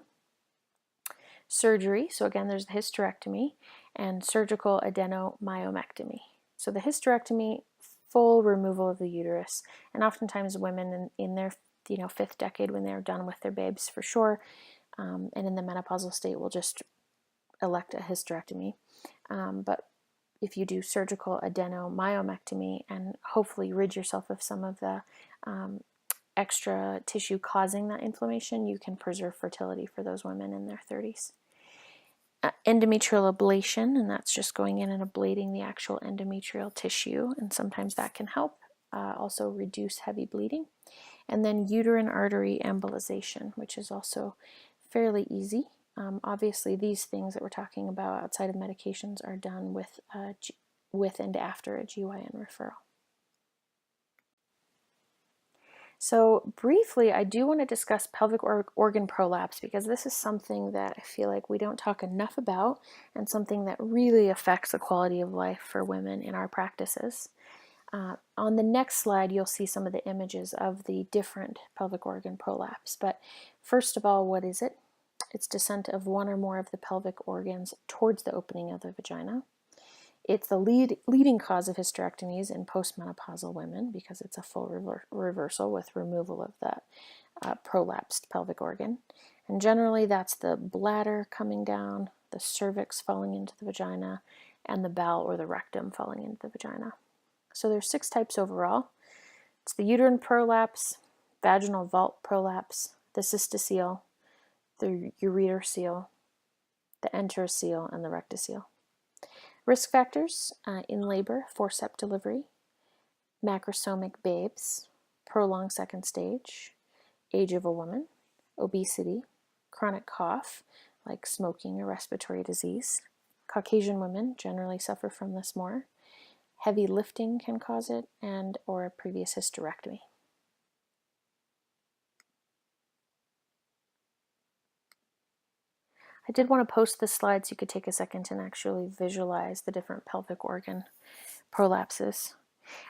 Surgery, so again, there's the hysterectomy and surgical adenomyomectomy. So the hysterectomy, full removal of the uterus, and oftentimes women in their fifth decade, when they're done with their babes for sure, and in the menopausal state, will just elect a hysterectomy. But if you do surgical adenomyomectomy and hopefully rid yourself of some of the extra tissue causing that inflammation, you can preserve fertility for those women in their 30s. Endometrial ablation, and that's just going in and ablating the actual endometrial tissue, and sometimes that can help also reduce heavy bleeding. And then uterine artery embolization, which is also fairly easy. Obviously, these things that we're talking about outside of medications are done with and after a GYN referral. So briefly, I do want to discuss pelvic organ prolapse because this is something that I feel like we don't talk enough about and something that really affects the quality of life for women in our practices. On the next slide, you'll see some of the images of the different pelvic organ prolapse. But first of all, what is it? It's descent of one or more of the pelvic organs towards the opening of the vagina. It's the leading cause of hysterectomies in postmenopausal women because it's a full reversal with removal of that prolapsed pelvic organ. And generally that's the bladder coming down, the cervix falling into the vagina, and the bowel or the rectum falling into the vagina. So there's 6 types overall. It's the uterine prolapse, vaginal vault prolapse, the cystocele, the ureterocele, the enterocele, and the rectocele. Risk factors in labor, forceps delivery, macrosomic babes, prolonged second stage, age of a woman, obesity, chronic cough like smoking or respiratory disease. Caucasian women generally suffer from this more. Heavy lifting can cause it, and or a previous hysterectomy. I did want to post this slide so you could take a second and actually visualize the different pelvic organ prolapses.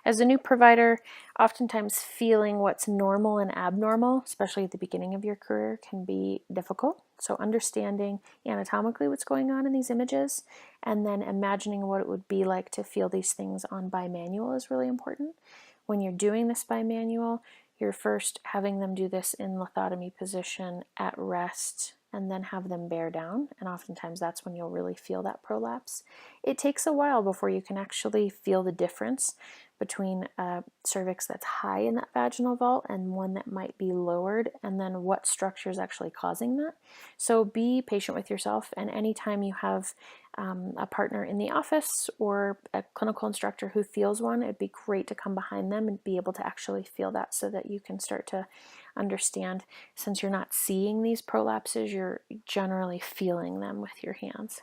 As a new provider, oftentimes feeling what's normal and abnormal, especially at the beginning of your career, can be difficult. So understanding anatomically what's going on in these images and then imagining what it would be like to feel these things on bimanual is really important. When you're doing this bimanual, you're first having them do this in lithotomy position at rest and then have them bear down, and oftentimes that's when you'll really feel that prolapse. It takes a while before you can actually feel the difference between a cervix that's high in that vaginal vault and one that might be lowered, and then what structure is actually causing that. So be patient with yourself, and anytime you have a partner in the office or a clinical instructor who feels one, it'd be great to come behind them and be able to actually feel that so that you can start to understand. Since you're not seeing these prolapses, you're generally feeling them with your hands.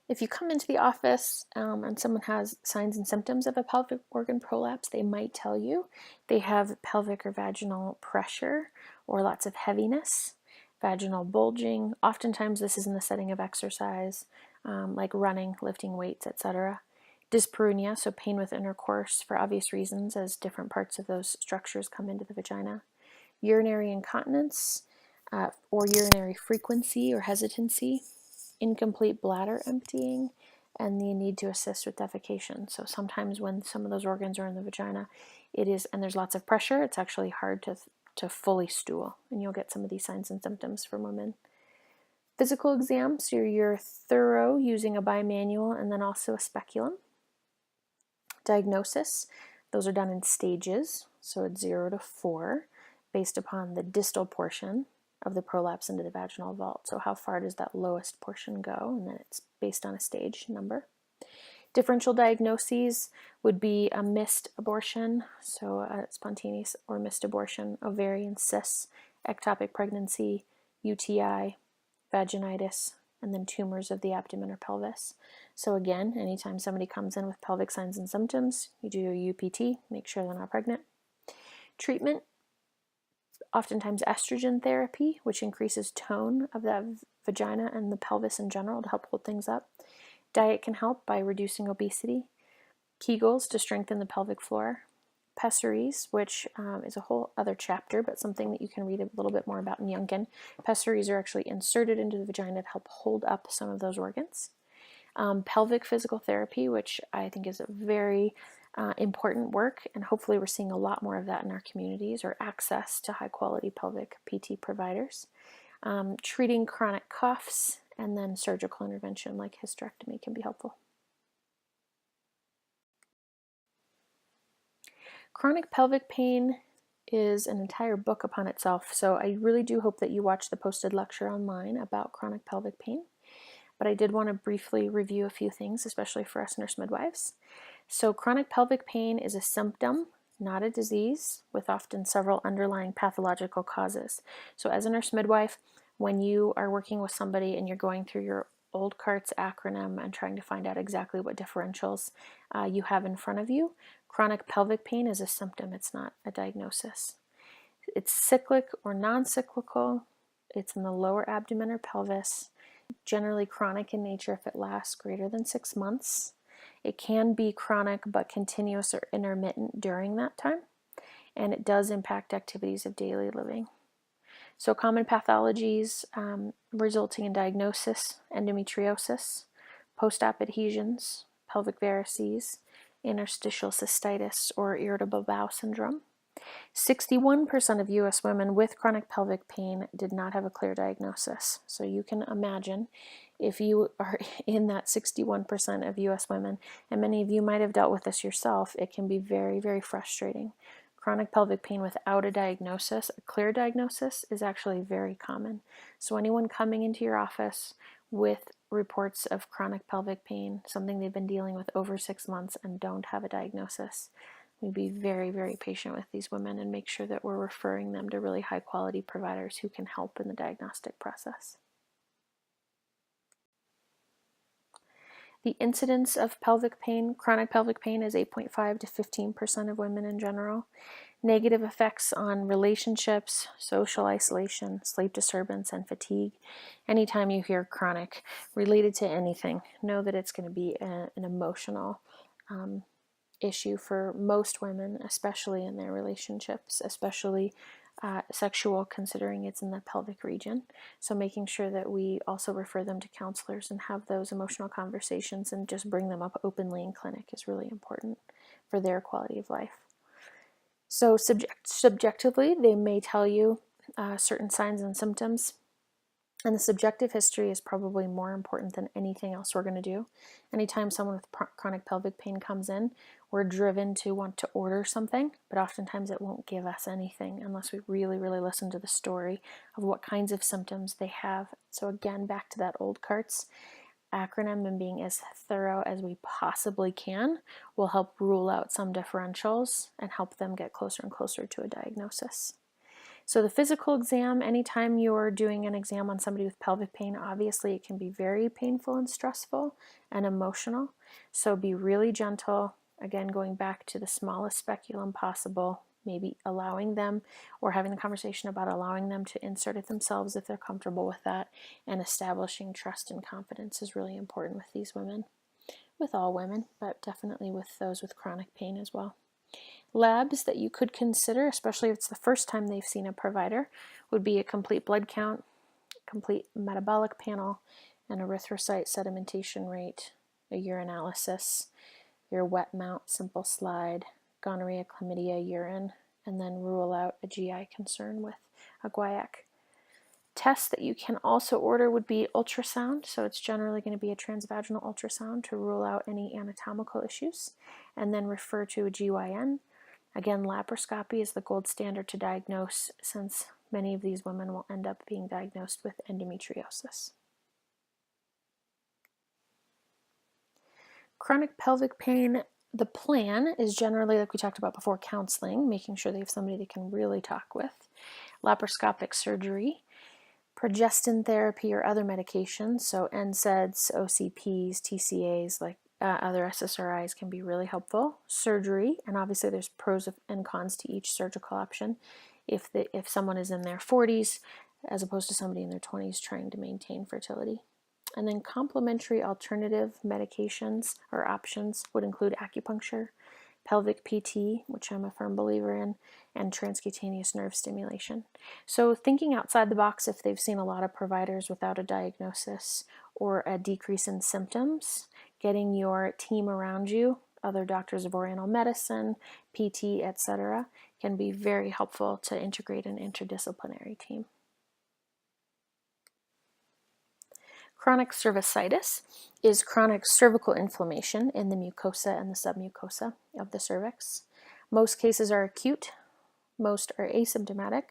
If you come into the office and someone has signs and symptoms of a pelvic organ prolapse, they might tell you they have pelvic or vaginal pressure or lots of heaviness, vaginal bulging. Oftentimes this is in the setting of exercise, like running, lifting weights, etc. Dyspareunia, so pain with intercourse for obvious reasons as different parts of those structures come into the vagina. Urinary incontinence or urinary frequency or hesitancy. Incomplete bladder emptying, and the need to assist with defecation. So sometimes when some of those organs are in the vagina, it is, and there's lots of pressure, it's actually hard to fully stool, and you'll get some of these signs and symptoms from women. Physical exam, so you're thorough using a bimanual and then also a speculum. Diagnosis, those are done in stages, so it's 0 to 4, based upon the distal portion of the prolapse into the vaginal vault. So how far does that lowest portion go? And then it's based on a stage number. Differential diagnoses would be a missed abortion, so a spontaneous or missed abortion, ovarian cysts, ectopic pregnancy, UTI, vaginitis, and then tumors of the abdomen or pelvis. So again, anytime somebody comes in with pelvic signs and symptoms, you do your UPT, make sure they're not pregnant. Treatment, oftentimes estrogen therapy, which increases tone of the vagina and the pelvis in general to help hold things up. Diet can help by reducing obesity. Kegels to strengthen the pelvic floor. Pessaries, which is a whole other chapter, but something that you can read a little bit more about in Youngkin. Pessaries are actually inserted into the vagina to help hold up some of those organs. Pelvic physical therapy, which I think is a very important work, and hopefully we're seeing a lot more of that in our communities, or access to high quality pelvic PT providers. Treating chronic coughs, and then surgical intervention like hysterectomy can be helpful. Chronic pelvic pain is an entire book upon itself, so I really do hope that you watch the posted lecture online about chronic pelvic pain. But I did want to briefly review a few things, especially for us nurse midwives. So chronic pelvic pain is a symptom, not a disease, with often several underlying pathological causes. So as a nurse midwife, when you are working with somebody and you're going through your old CARTS acronym and trying to find out exactly what differentials you have in front of you, chronic pelvic pain is a symptom, it's not a diagnosis. It's cyclic or non-cyclical, it's in the lower abdomen or pelvis, generally chronic in nature if it lasts greater than 6 months. It can be chronic but continuous or intermittent during that time, and it does impact activities of daily living. So common pathologies resulting in diagnosis: endometriosis, post-op adhesions, pelvic varices, interstitial cystitis, or irritable bowel syndrome. 61% of U.S. women with chronic pelvic pain did not have a clear diagnosis. So you can imagine if you are in that 61% of U.S. women, and many of you might have dealt with this yourself, it can be very, very frustrating. Chronic pelvic pain without a diagnosis, a clear diagnosis, is actually very common. So anyone coming into your office with reports of chronic pelvic pain, something they've been dealing with over 6 months and don't have a diagnosis, we be very, very patient with these women and make sure that we're referring them to really high quality providers who can help in the diagnostic process. The incidence of pelvic pain, chronic pelvic pain, is 8.5 to 15% of women in general. Negative effects on relationships, social isolation, sleep disturbance, and fatigue. Anytime you hear chronic related to anything, know that it's going to be an emotional issue for most women, especially in their relationships, especially sexual, considering it's in the pelvic region. So making sure that we also refer them to counselors and have those emotional conversations and just bring them up openly in clinic is really important for their quality of life. So subjectively, they may tell you certain signs and symptoms, and the subjective history is probably more important than anything else we're going to do. Anytime someone with chronic pelvic pain comes in, we're driven to want to order something, but oftentimes it won't give us anything unless we really, really listen to the story of what kinds of symptoms they have. So again, back to that old CARTS acronym and being as thorough as we possibly can will help rule out some differentials and help them get closer and closer to a diagnosis. So the physical exam, anytime you're doing an exam on somebody with pelvic pain, obviously it can be very painful and stressful and emotional. So be really gentle. Again, going back to the smallest speculum possible, maybe allowing them or having the conversation about allowing them to insert it themselves if they're comfortable with that, and establishing trust and confidence is really important with these women, with all women, but definitely with those with chronic pain as well. Labs that you could consider, especially if it's the first time they've seen a provider, would be a complete blood count, complete metabolic panel, and erythrocyte sedimentation rate, a urinalysis, your wet mount, simple slide, gonorrhea, chlamydia, urine, and then rule out a GI concern with a guaiac. Tests that you can also order would be ultrasound, so it's generally going to be a transvaginal ultrasound to rule out any anatomical issues, and then refer to a GYN. Again, laparoscopy is the gold standard to diagnose, since many of these women will end up being diagnosed with endometriosis. Chronic pelvic pain, the plan is generally, like we talked about before, counseling, making sure they have somebody they can really talk with, laparoscopic surgery, progestin therapy or other medications, so NSAIDs, OCPs, TCAs, like other SSRIs can be really helpful. Surgery, and obviously there's pros and cons to each surgical option. If someone is in their 40s as opposed to somebody in their 20s trying to maintain fertility. And then complementary alternative medications or options would include acupuncture, pelvic PT, which I'm a firm believer in, and transcutaneous nerve stimulation. So thinking outside the box, if they've seen a lot of providers without a diagnosis or a decrease in symptoms, getting your team around you, other doctors of Oriental medicine, PT, etc., can be very helpful to integrate an interdisciplinary team. Chronic cervicitis is chronic cervical inflammation in the mucosa and the submucosa of the cervix. Most cases are acute, most are asymptomatic,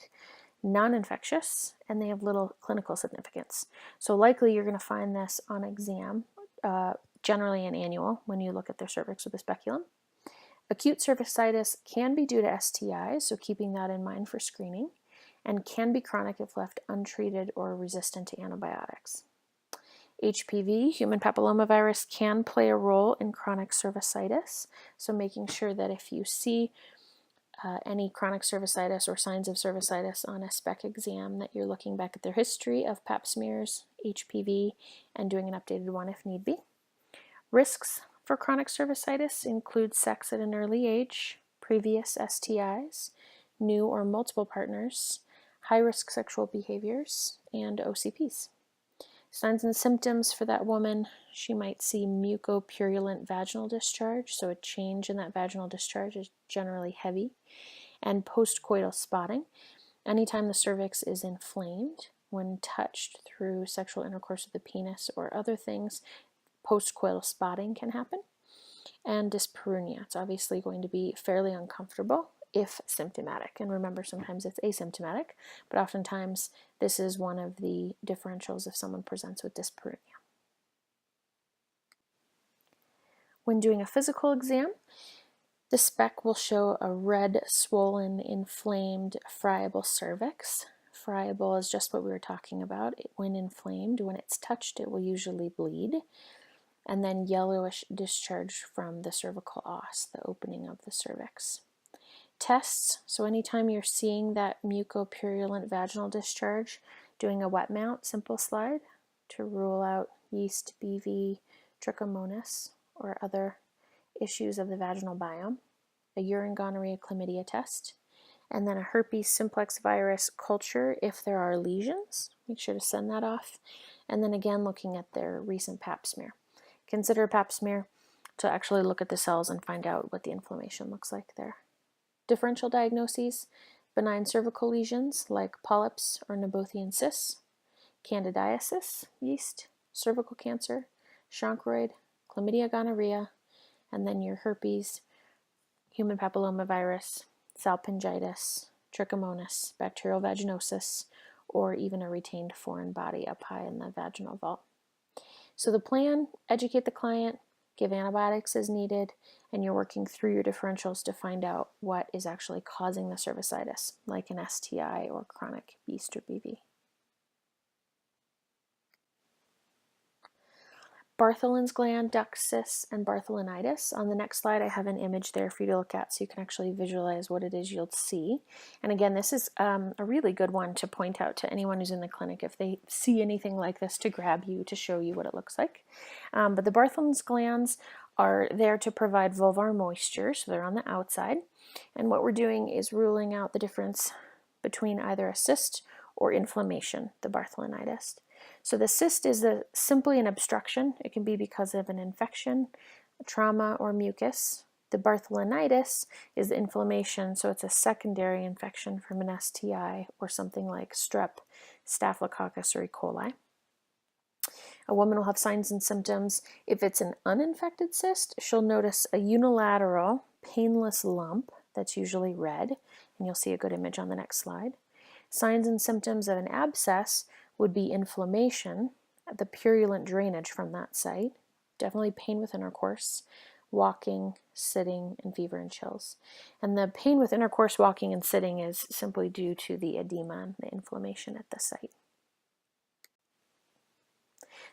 non-infectious, and they have little clinical significance. So likely you're going to find this on exam, generally an annual, when you look at their cervix with a speculum. Acute cervicitis can be due to STIs, so keeping that in mind for screening, and can be chronic if left untreated or resistant to antibiotics. HPV, human papillomavirus, can play a role in chronic cervicitis, so making sure that if you see any chronic cervicitis or signs of cervicitis on a spec exam, that you're looking back at their history of pap smears, HPV, and doing an updated one if need be. Risks for chronic cervicitis include sex at an early age, previous STIs, new or multiple partners, high-risk sexual behaviors, and OCPs. Signs and symptoms for that woman, she might see mucopurulent vaginal discharge, so a change in that vaginal discharge is generally heavy, and postcoital spotting. Anytime the cervix is inflamed when touched through sexual intercourse with the penis or other things, postcoital spotting can happen. And dyspareunia, it's obviously going to be fairly uncomfortable if symptomatic. And remember, sometimes it's asymptomatic, but oftentimes this is one of the differentials if someone presents with dyspareunia. When doing a physical exam, the spec will show a red, swollen, inflamed, friable cervix. Friable is just what we were talking about. When inflamed, when it's touched, it will usually bleed. And then yellowish discharge from the cervical os, the opening of the cervix. Tests, so anytime you're seeing that mucopurulent vaginal discharge, doing a wet mount, simple slide, to rule out yeast, BV, trichomonas, or other issues of the vaginal biome, a urine gonorrhea chlamydia test, and then a herpes simplex virus culture if there are lesions. Make sure to send that off. And then again, looking at their recent pap smear. Consider a pap smear to actually look at the cells and find out what the inflammation looks like there. Differential diagnoses, benign cervical lesions like polyps or Nabothian cysts, candidiasis, yeast, cervical cancer, chancroid, chlamydia, gonorrhea, and then your herpes, human papillomavirus, salpingitis, trichomonas, bacterial vaginosis, or even a retained foreign body up high in the vaginal vault. So the plan, educate the client, give antibiotics as needed, and you're working through your differentials to find out what is actually causing the cervicitis, like an STI or chronic yeast or BV. Bartholin's gland, duct cysts, and bartholinitis. On the next slide, I have an image there for you to look at so you can actually visualize what it is you'll see. And again, this is a really good one to point out to anyone who's in the clinic if they see anything like this, to grab you to show you what it looks like. But the Bartholin's glands are there to provide vulvar moisture, so they're on the outside. And what we're doing is ruling out the difference between either a cyst or inflammation, the bartholinitis. So the cyst is simply an obstruction. It can be because of an infection, a trauma, or mucus. The Bartholinitis is inflammation, so it's a secondary infection from an STI or something like strep, staphylococcus, or E. coli. A woman will have signs and symptoms. If it's an uninfected cyst, she'll notice a unilateral, painless lump that's usually red, and you'll see a good image on the next slide. Signs and symptoms of an abscess would be inflammation, the purulent drainage from that site, definitely pain with intercourse, walking, sitting, and fever and chills. And the pain with intercourse, walking, and sitting is simply due to the edema and the inflammation at the site.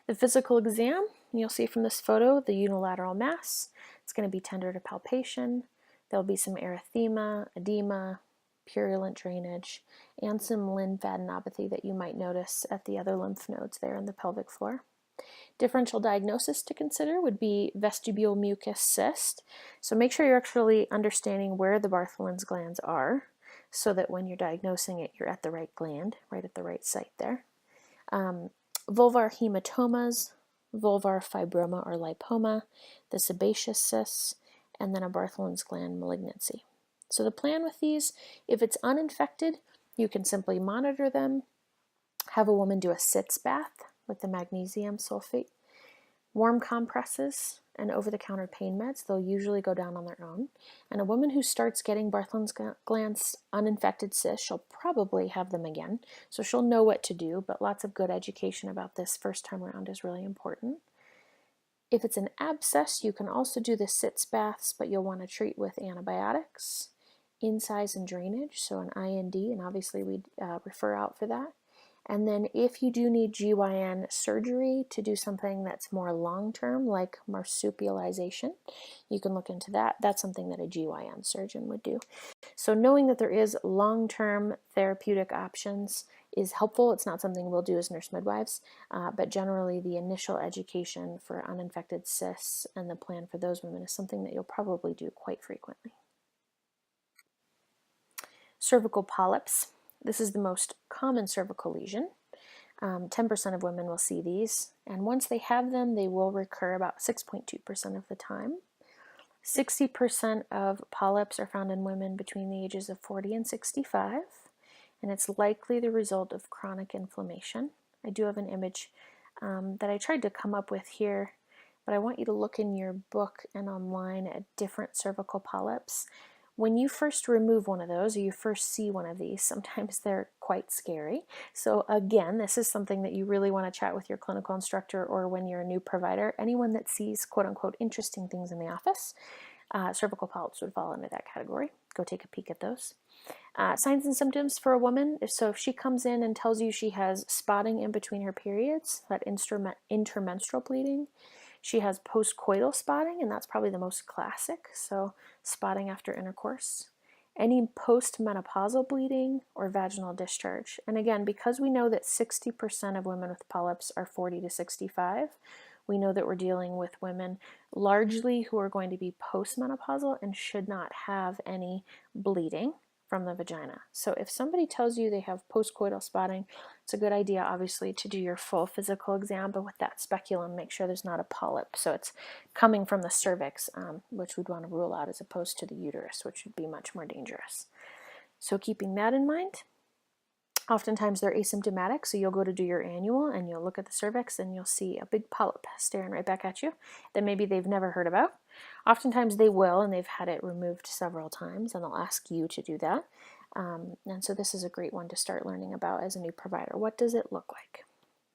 The physical exam, you'll see from this photo the unilateral mass. It's going to be tender to palpation. There'll be some erythema, edema, purulent drainage, and some lymphadenopathy that you might notice at the other lymph nodes there in the pelvic floor. Differential diagnosis to consider would be vestibule mucus cyst. So make sure you're actually understanding where the Bartholin's glands are so that when you're diagnosing it, you're at the right gland, right at the right site there. Vulvar hematomas, vulvar fibroma or lipoma, the sebaceous cysts, and then a Bartholin's gland malignancy. So the plan with these, if it's uninfected, you can simply monitor them, have a woman do a sitz bath with the magnesium sulfate, warm compresses, and over-the-counter pain meds. They'll usually go down on their own. And a woman who starts getting Bartholin's glands uninfected cysts, she'll probably have them again. So she'll know what to do, but lots of good education about this first time around is really important. If it's an abscess, you can also do the sitz baths, but you'll want to treat with antibiotics, incise and drainage, so an IND, and obviously we'd refer out for that. And then if you do need GYN surgery to do something that's more long-term, like marsupialization, you can look into that. That's something that a GYN surgeon would do. So knowing that there is long-term therapeutic options is helpful. It's not something we'll do as nurse midwives, but generally the initial education for uninfected cysts and the plan for those women is something that you'll probably do quite frequently. Cervical polyps. This is the most common cervical lesion. 10% of women will see these, and once they have them, they will recur about 6.2% of the time. 60% of polyps are found in women between the ages of 40 and 65, and it's likely the result of chronic inflammation. I do have an image that I tried to come up with here, but I want you to look in your book and online at different cervical polyps. When you first remove one of those, or you first see one of these, sometimes they're quite scary. So again, this is something that you really want to chat with your clinical instructor, or when you're a new provider, anyone that sees quote unquote interesting things in the office. Cervical polyps would fall into that category. Go take a peek at those. Signs and symptoms for a woman. So if she comes in and tells you she has spotting in between her periods, that intermenstrual bleeding, she has postcoital spotting, and that's probably the most classic, so spotting after intercourse. Any postmenopausal bleeding or vaginal discharge. And again, because we know that 60% of women with polyps are 40 to 65, we know that we're dealing with women largely who are going to be postmenopausal and should not have any bleeding from the vagina. So if somebody tells you they have postcoital spotting, it's a good idea obviously to do your full physical exam, but with that speculum, make sure there's not a polyp. So it's coming from the cervix, which we'd want to rule out, as opposed to the uterus, which would be much more dangerous. So keeping that in mind, oftentimes they're asymptomatic, so you'll go to do your annual and you'll look at the cervix and you'll see a big polyp staring right back at you that maybe they've never heard about. Oftentimes they will, and they've had it removed several times, and they'll ask you to do that. And so this is a great one to start learning about as a new provider. What does it look like?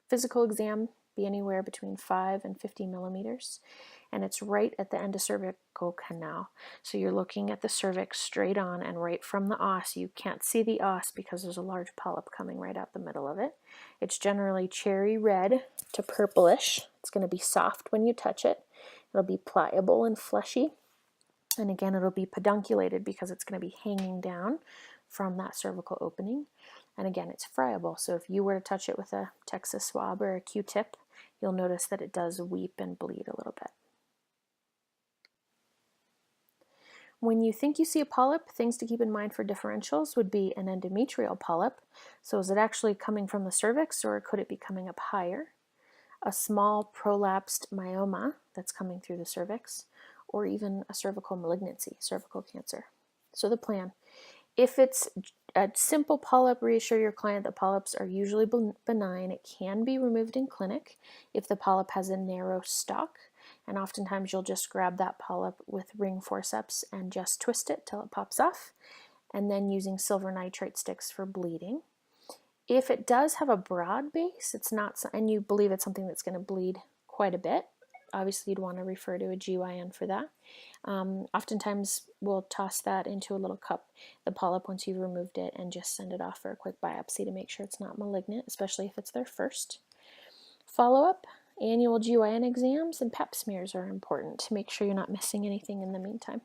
Physical exam, be anywhere between 5 and 50 millimeters, and it's right at the endocervical canal. So you're looking at the cervix straight on and right from the os. You can't see the os because there's a large polyp coming right out the middle of it. It's generally cherry red to purplish. It's going to be soft when you touch it. It'll be pliable and fleshy. And again, it'll be pedunculated because it's going to be hanging down from that cervical opening. And again, it's friable. So if you were to touch it with a Texas swab or a Q-tip, you'll notice that it does weep and bleed a little bit. When you think you see a polyp, things to keep in mind for differentials would be an endometrial polyp. So is it actually coming from the cervix, or could it be coming up higher? A small prolapsed myoma that's coming through the cervix, or even a cervical malignancy, cervical cancer. So the plan: if it's a simple polyp, reassure your client that polyps are usually benign. It can be removed in clinic if the polyp has a narrow stalk, and oftentimes you'll just grab that polyp with ring forceps and just twist it till it pops off, and then using silver nitrate sticks for bleeding. If it does have a broad base, it's not, and you believe it's something that's going to bleed quite a bit, obviously you'd want to refer to a GYN for that. Oftentimes we'll toss that into a little cup, the polyp, once you've removed it, and just send it off for a quick biopsy to make sure it's not malignant, especially if it's their first. Follow-up, annual GYN exams and pap smears are important to make sure you're not missing anything in the meantime.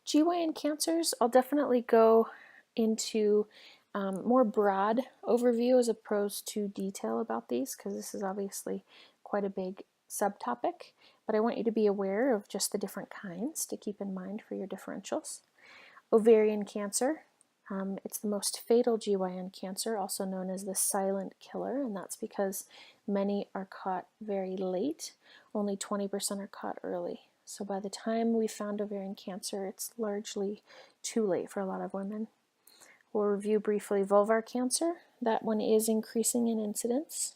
GYN cancers, I'll definitely go into more broad overview as opposed to detail about these, because this is obviously quite a big subtopic, but I want you to be aware of just the different kinds to keep in mind for your differentials. Ovarian cancer, it's the most fatal GYN cancer, also known as the silent killer, and that's because many are caught very late. Only 20% are caught early. So by the time we found ovarian cancer, it's largely too late for a lot of women. We'll review briefly vulvar cancer. That one is increasing in incidence.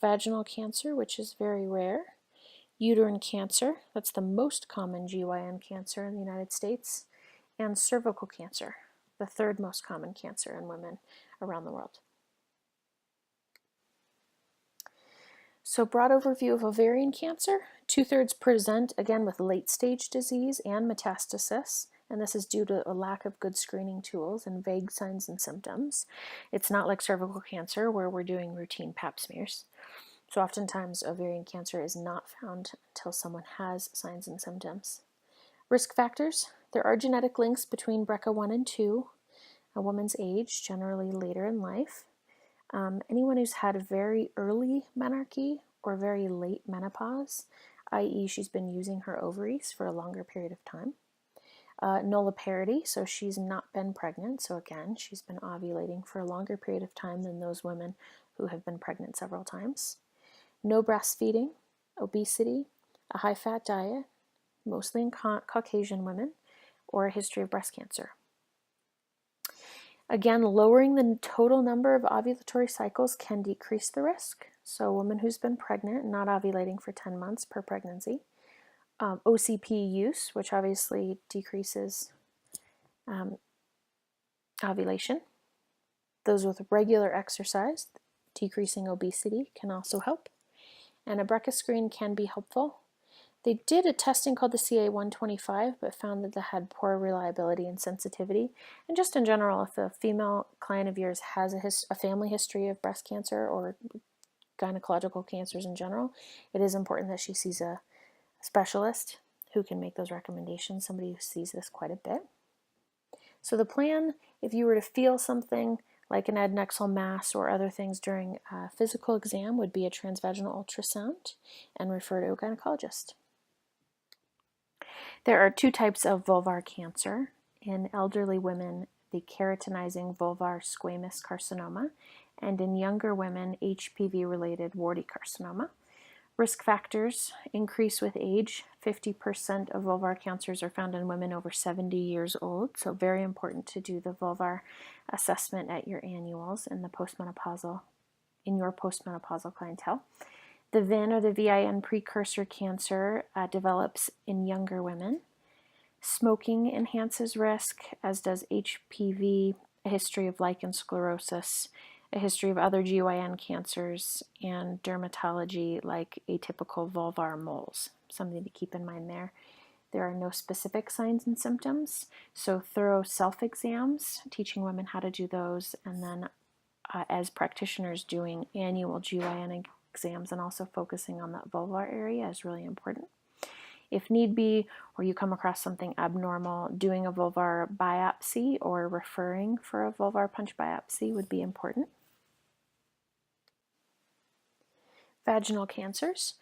Vaginal cancer, which is very rare. Uterine cancer, that's the most common GYN cancer in the United States. And cervical cancer, the third most common cancer in women around the world. So broad overview of ovarian cancer. 2/3 present again with late stage disease and metastasis, and this is due to a lack of good screening tools and vague signs and symptoms. It's not like cervical cancer where we're doing routine pap smears. So oftentimes ovarian cancer is not found until someone has signs and symptoms. Risk factors. There are genetic links between BRCA1 and 2, a woman's age, generally later in life. Anyone who's had very early menarche or very late menopause, i.e. she's been using her ovaries for a longer period of time. Nulliparity, so she's not been pregnant, so again, she's been ovulating for a longer period of time than those women who have been pregnant several times. No breastfeeding, obesity, a high-fat diet, mostly in Caucasian women, or a history of breast cancer. Again, lowering the total number of ovulatory cycles can decrease the risk. So a woman who's been pregnant and not ovulating for 10 months per pregnancy. OCP use, which obviously decreases ovulation. Those with regular exercise, decreasing obesity, can also help. And a BRCA screen can be helpful. They did a testing called the CA125, but found that they had poor reliability and sensitivity. And just in general, if a female client of yours has a family history of breast cancer or gynecological cancers in general, it is important that she sees a specialist who can make those recommendations, somebody who sees this quite a bit. So the plan, if you were to feel something like an adnexal mass or other things during a physical exam, would be a transvaginal ultrasound and refer to a gynecologist. There are two types of vulvar cancer. In elderly women, the keratinizing vulvar squamous carcinoma, and in younger women, HPV-related warty carcinoma. Risk factors increase with age. 50% of vulvar cancers are found in women over 70 years old, so very important to do the vulvar assessment at your annuals in your postmenopausal clientele. The VIN or the VIN precursor cancer develops in younger women. Smoking enhances risk, as does HPV, a history of lichen sclerosis, a history of other GYN cancers, and dermatology like atypical vulvar moles. Something to keep in mind there. There are no specific signs and symptoms, so thorough self-exams, teaching women how to do those, and then as practitioners doing annual GYN exams and also focusing on that vulvar area is really important. If need be, or you come across something abnormal, doing a vulvar biopsy or referring for a vulvar punch biopsy would be important. Vaginal cancers.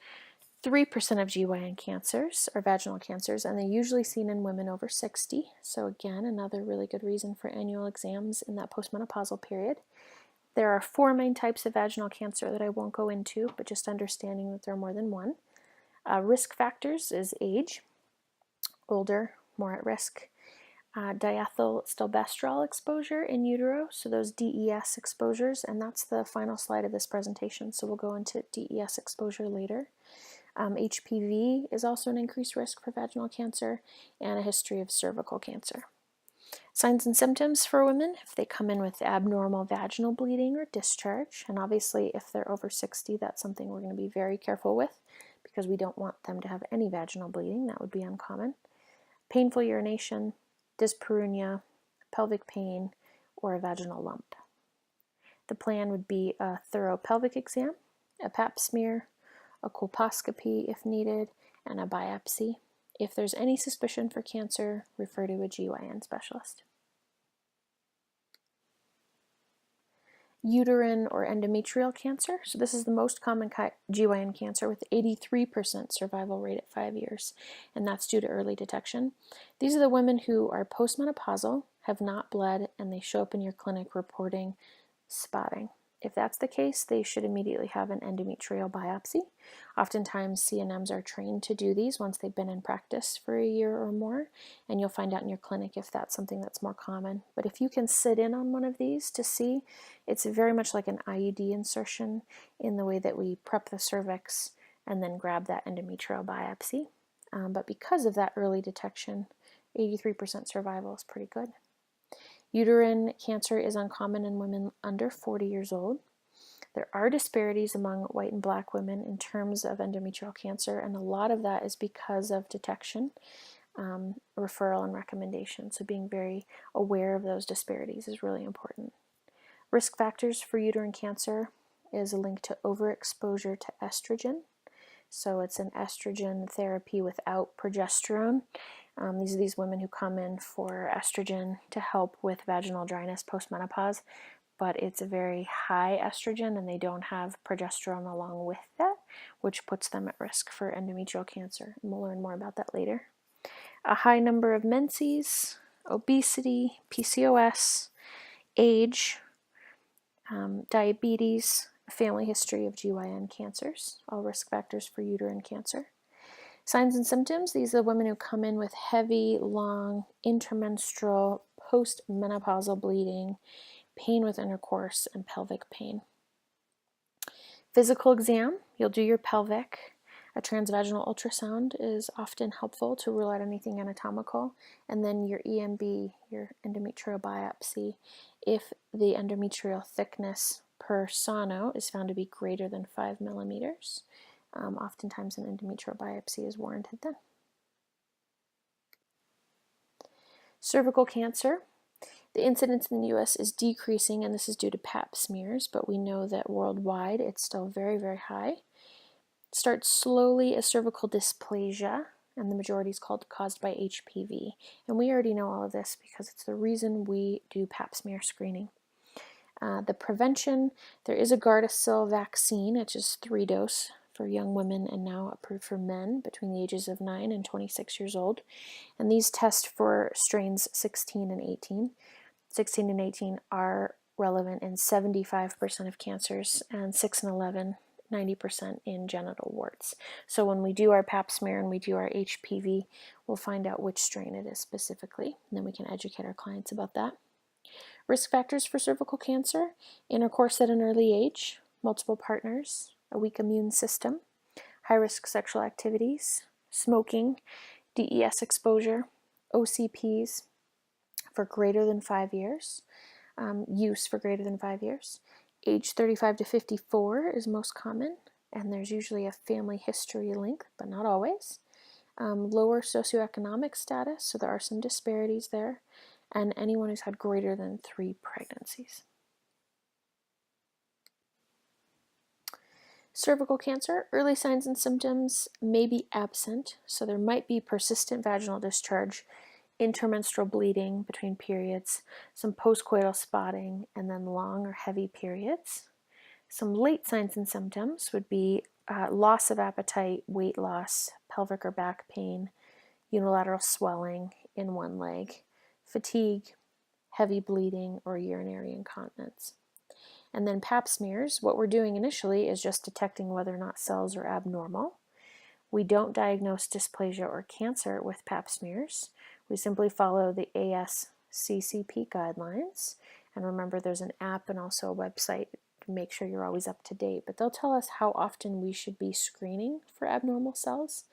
3% of GYN cancers are vaginal cancers, and they're usually seen in women over 60. So again, another really good reason for annual exams in that postmenopausal period. There are 4 main types of vaginal cancer that I won't go into, but just understanding that there are more than one. Risk factors is age, older, more at risk. Diethylstilbestrol exposure in utero, so those DES exposures, and that's the final slide of this presentation, so we'll go into DES exposure later. HPV is also an increased risk for vaginal cancer, and a history of cervical cancer. Signs and symptoms for women, if they come in with abnormal vaginal bleeding or discharge, and obviously if they're over 60, that's something we're going to be very careful with because we don't want them to have any vaginal bleeding. That would be uncommon. Painful urination, dyspareunia, pelvic pain, or a vaginal lump. The plan would be a thorough pelvic exam, a pap smear, a colposcopy if needed, and a biopsy. If there's any suspicion for cancer, refer to a GYN specialist. Uterine or endometrial cancer. So this is the most common GYN cancer with 83% survival rate at 5 years, and that's due to early detection. These are the women who are postmenopausal, have not bled, and they show up in your clinic reporting spotting. If that's the case, they should immediately have an endometrial biopsy. Oftentimes, CNMs are trained to do these once they've been in practice for a year or more, and you'll find out in your clinic if that's something that's more common. But if you can sit in on one of these to see, it's very much like an IUD insertion in the way that we prep the cervix and then grab that endometrial biopsy. But because of that early detection, 83% survival is pretty good. Uterine cancer is uncommon in women under 40 years old. There are disparities among white and black women in terms of endometrial cancer, and a lot of that is because of detection, referral, and recommendation. So being very aware of those disparities is really important. Risk factors for uterine cancer is a link to overexposure to estrogen. So it's an estrogen therapy without progesterone. These are these women who come in for estrogen to help with vaginal dryness postmenopause, but it's a very high estrogen and they don't have progesterone along with that, which puts them at risk for endometrial cancer. And we'll learn more about that later. A high number of menses, obesity, PCOS, age, diabetes, a family history of GYN cancers, all risk factors for uterine cancer. Signs and symptoms, these are the women who come in with heavy, long, intermenstrual, postmenopausal bleeding, pain with intercourse, and pelvic pain. Physical exam, you'll do your pelvic. A transvaginal ultrasound is often helpful to rule out anything anatomical, and then your EMB, your endometrial biopsy, if the endometrial thickness per sono is found to be greater than 5 millimeters. Oftentimes an endometrial biopsy is warranted then. Cervical cancer. The incidence in the U.S. is decreasing, and this is due to pap smears, but we know that worldwide it's still very, very high. It starts slowly as cervical dysplasia, and the majority is caused by HPV. And we already know all of this because it's the reason we do pap smear screening. The prevention, there is a Gardasil vaccine, which is 3-dose for young women and now approved for men between the ages of 9 and 26 years old. And these test for strains 16 and 18. 16 and 18 are relevant in 75% of cancers, and 6 and 11, 90% in genital warts. So when we do our pap smear and we do our HPV, we'll find out which strain it is specifically, and then we can educate our clients about that. Risk factors for cervical cancer: intercourse at an early age, multiple partners, a weak immune system, high-risk sexual activities, smoking, DES exposure, OCPs for greater than 5 years, use for greater than 5 years. Age 35 to 54 is most common, and there's usually a family history link, but not always. Lower socioeconomic status, so there are some disparities there, and anyone who's had greater than 3 pregnancies. Cervical cancer, early signs and symptoms may be absent, so there might be persistent vaginal discharge, intermenstrual bleeding between periods, some postcoital spotting, and then long or heavy periods. Some late signs and symptoms would be loss of appetite, weight loss, pelvic or back pain, unilateral swelling in one leg, fatigue, heavy bleeding, or urinary incontinence. And then pap smears, what we're doing initially is just detecting whether or not cells are abnormal. We don't diagnose dysplasia or cancer with pap smears. We simply follow the ASCCP guidelines. And remember, there's an app and also a website to make sure you're always up to date. But they'll tell us how often we should be screening for abnormal cells.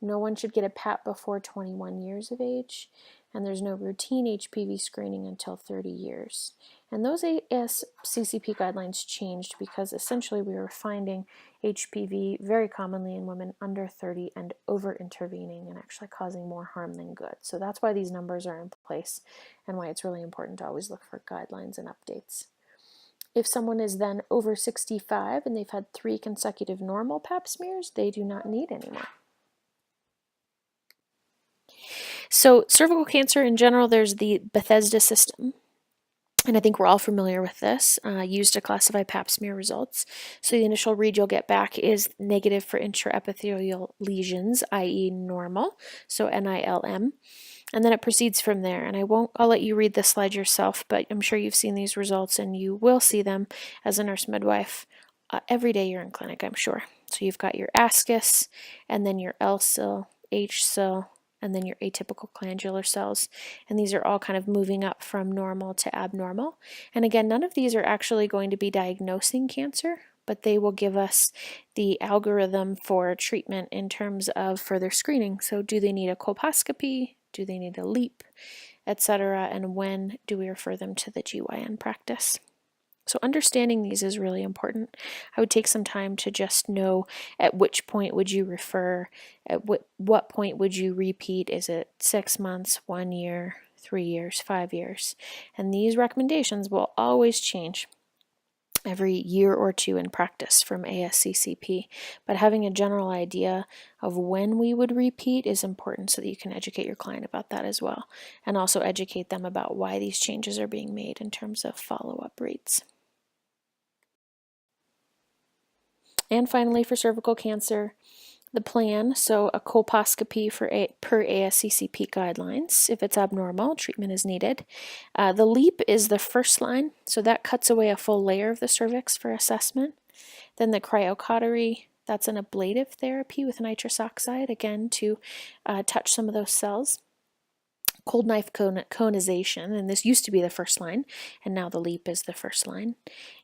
No one should get a pap before 21 years of age, and there's no routine HPV screening until 30 years. And those ASCCP guidelines changed because essentially we were finding HPV very commonly in women under 30 and over-intervening and actually causing more harm than good. So that's why these numbers are in place and why it's really important to always look for guidelines and updates. If someone is then over 65 and they've had 3 consecutive normal pap smears, they do not need any more. So cervical cancer in general, there's the Bethesda system, and I think we're all familiar with this, used to classify pap smear results. So the initial read you'll get back is negative for intraepithelial lesions, i.e. normal, so NILM, and then it proceeds from there. And I'll let you read the slide yourself, but I'm sure you've seen these results and you will see them as a nurse midwife every day you're in clinic, I'm sure. So you've got your ascus, and then your L cell, H cell, and then your atypical glandular cells. And these are all kind of moving up from normal to abnormal. And again, none of these are actually going to be diagnosing cancer, but they will give us the algorithm for treatment in terms of further screening. So do they need a colposcopy? Do they need a LEEP, etc.? And when do we refer them to the GYN practice? So understanding these is really important. I would take some time to just know at which point would you refer, at what point would you repeat. Is it 6 months, 1 year, 3 years, 5 years? And these recommendations will always change every year or two in practice from ASCCP. But having a general idea of when we would repeat is important so that you can educate your client about that as well, and also educate them about why these changes are being made in terms of follow-up rates. And finally, for cervical cancer, the plan, so a colposcopy per ASCCP guidelines. If it's abnormal, treatment is needed. The LEEP is the first line, so that cuts away a full layer of the cervix for assessment. Then the cryocautery, that's an ablative therapy with nitrous oxide, again, to touch some of those cells. Cold knife conization, and this used to be the first line, and now the LEEP is the first line,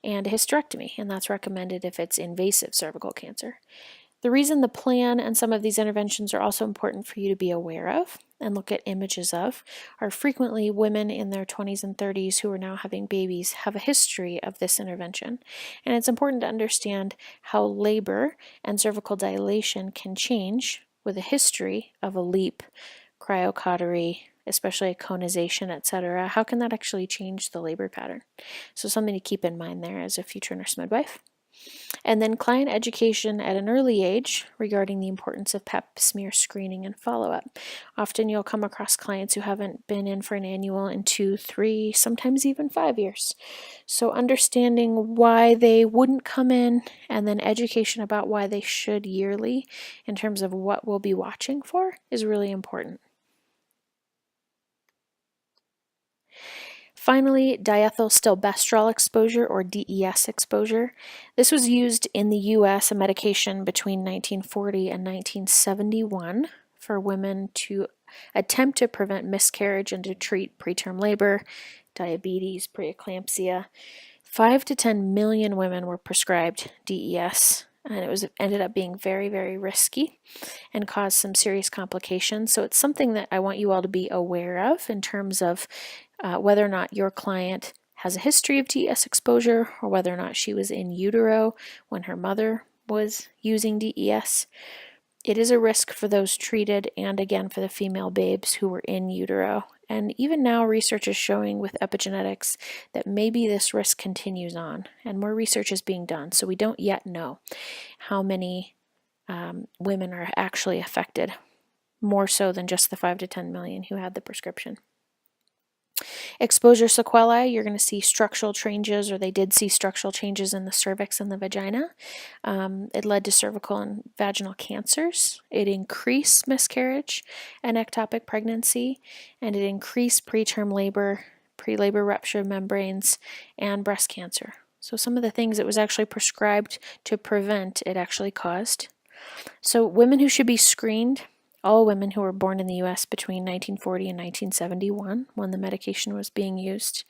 and a hysterectomy, and that's recommended if it's invasive cervical cancer. The reason the plan and some of these interventions are also important for you to be aware of and look at images of are frequently women in their 20s and 30s who are now having babies have a history of this intervention. And it's important to understand how labor and cervical dilation can change with a history of a LEEP, cryocautery, especially a conization, etc. How can that actually change the labor pattern? So something to keep in mind there as a future nurse midwife. And then client education at an early age regarding the importance of pap smear screening and follow-up. Often you'll come across clients who haven't been in for an annual in 2, 3, sometimes even 5 years. So understanding why they wouldn't come in, and then education about why they should yearly in terms of what we'll be watching for is really important. Finally, diethylstilbestrol exposure, or DES exposure. This was used in the US, a medication between 1940 and 1971 for women to attempt to prevent miscarriage and to treat preterm labor, diabetes, preeclampsia. 5 to 10 million women were prescribed DES, and it ended up being very, very risky and caused some serious complications. So it's something that I want you all to be aware of in terms of whether or not your client has a history of DES exposure, or whether or not she was in utero when her mother was using DES. It is a risk for those treated, and again for the female babes who were in utero. And even now research is showing with epigenetics that maybe this risk continues on, and more research is being done, so we don't yet know how many women are actually affected, more so than just the 5 to 10 million who had the prescription. Exposure sequelae, you're going to see structural changes, or they did see structural changes in the cervix and the vagina. It led to cervical and vaginal cancers. It increased miscarriage and ectopic pregnancy, and it increased preterm labor, pre-labor rupture of membranes, and breast cancer. So some of the things it was actually prescribed to prevent, it actually caused. So women who should be screened, all women who were born in the U.S. between 1940 and 1971 when the medication was being used.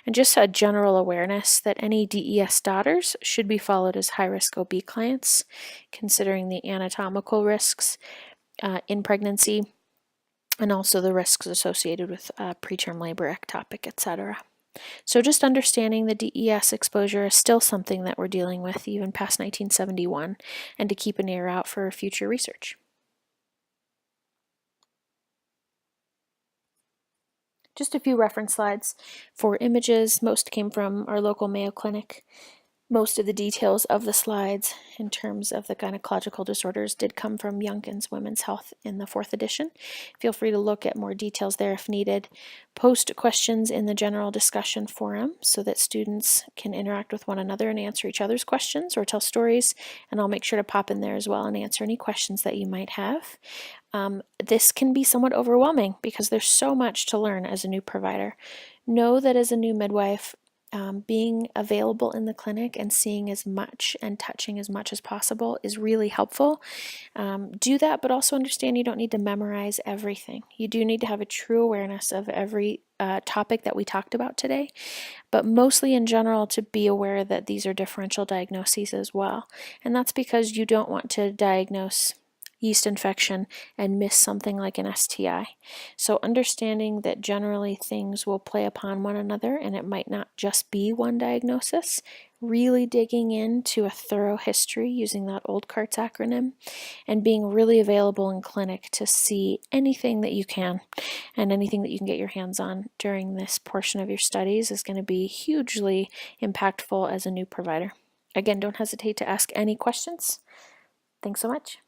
And just a general awareness that any DES daughters should be followed as high-risk OB clients, considering the anatomical risks in pregnancy and also the risks associated with preterm labor, ectopic, etc. So just understanding the DES exposure is still something that we're dealing with even past 1971, and to keep an ear out for future research. Just a few reference slides for images. Most came from our local Mayo Clinic. Most of the details of the slides in terms of the gynecological disorders did come from Youngkin's Women's Health in the 4th edition. Feel free to look at more details there if needed. Post questions in the general discussion forum so that students can interact with one another and answer each other's questions or tell stories, and I'll make sure to pop in there as well and answer any questions that you might have. This can be somewhat overwhelming because there's so much to learn as a new provider. Know that as a new midwife, being available in the clinic and seeing as much and touching as much as possible is really helpful. Do that, but also understand you don't need to memorize everything. You do need to have a true awareness of every topic that we talked about today, but mostly in general to be aware that these are differential diagnoses as well. And that's because you don't want to diagnose yeast infection and miss something like an STI. So understanding that generally things will play upon one another and it might not just be one diagnosis, really digging into a thorough history using that old CARTS acronym, and being really available in clinic to see anything that you can and anything that you can get your hands on during this portion of your studies is going to be hugely impactful as a new provider. Again, don't hesitate to ask any questions. Thanks so much.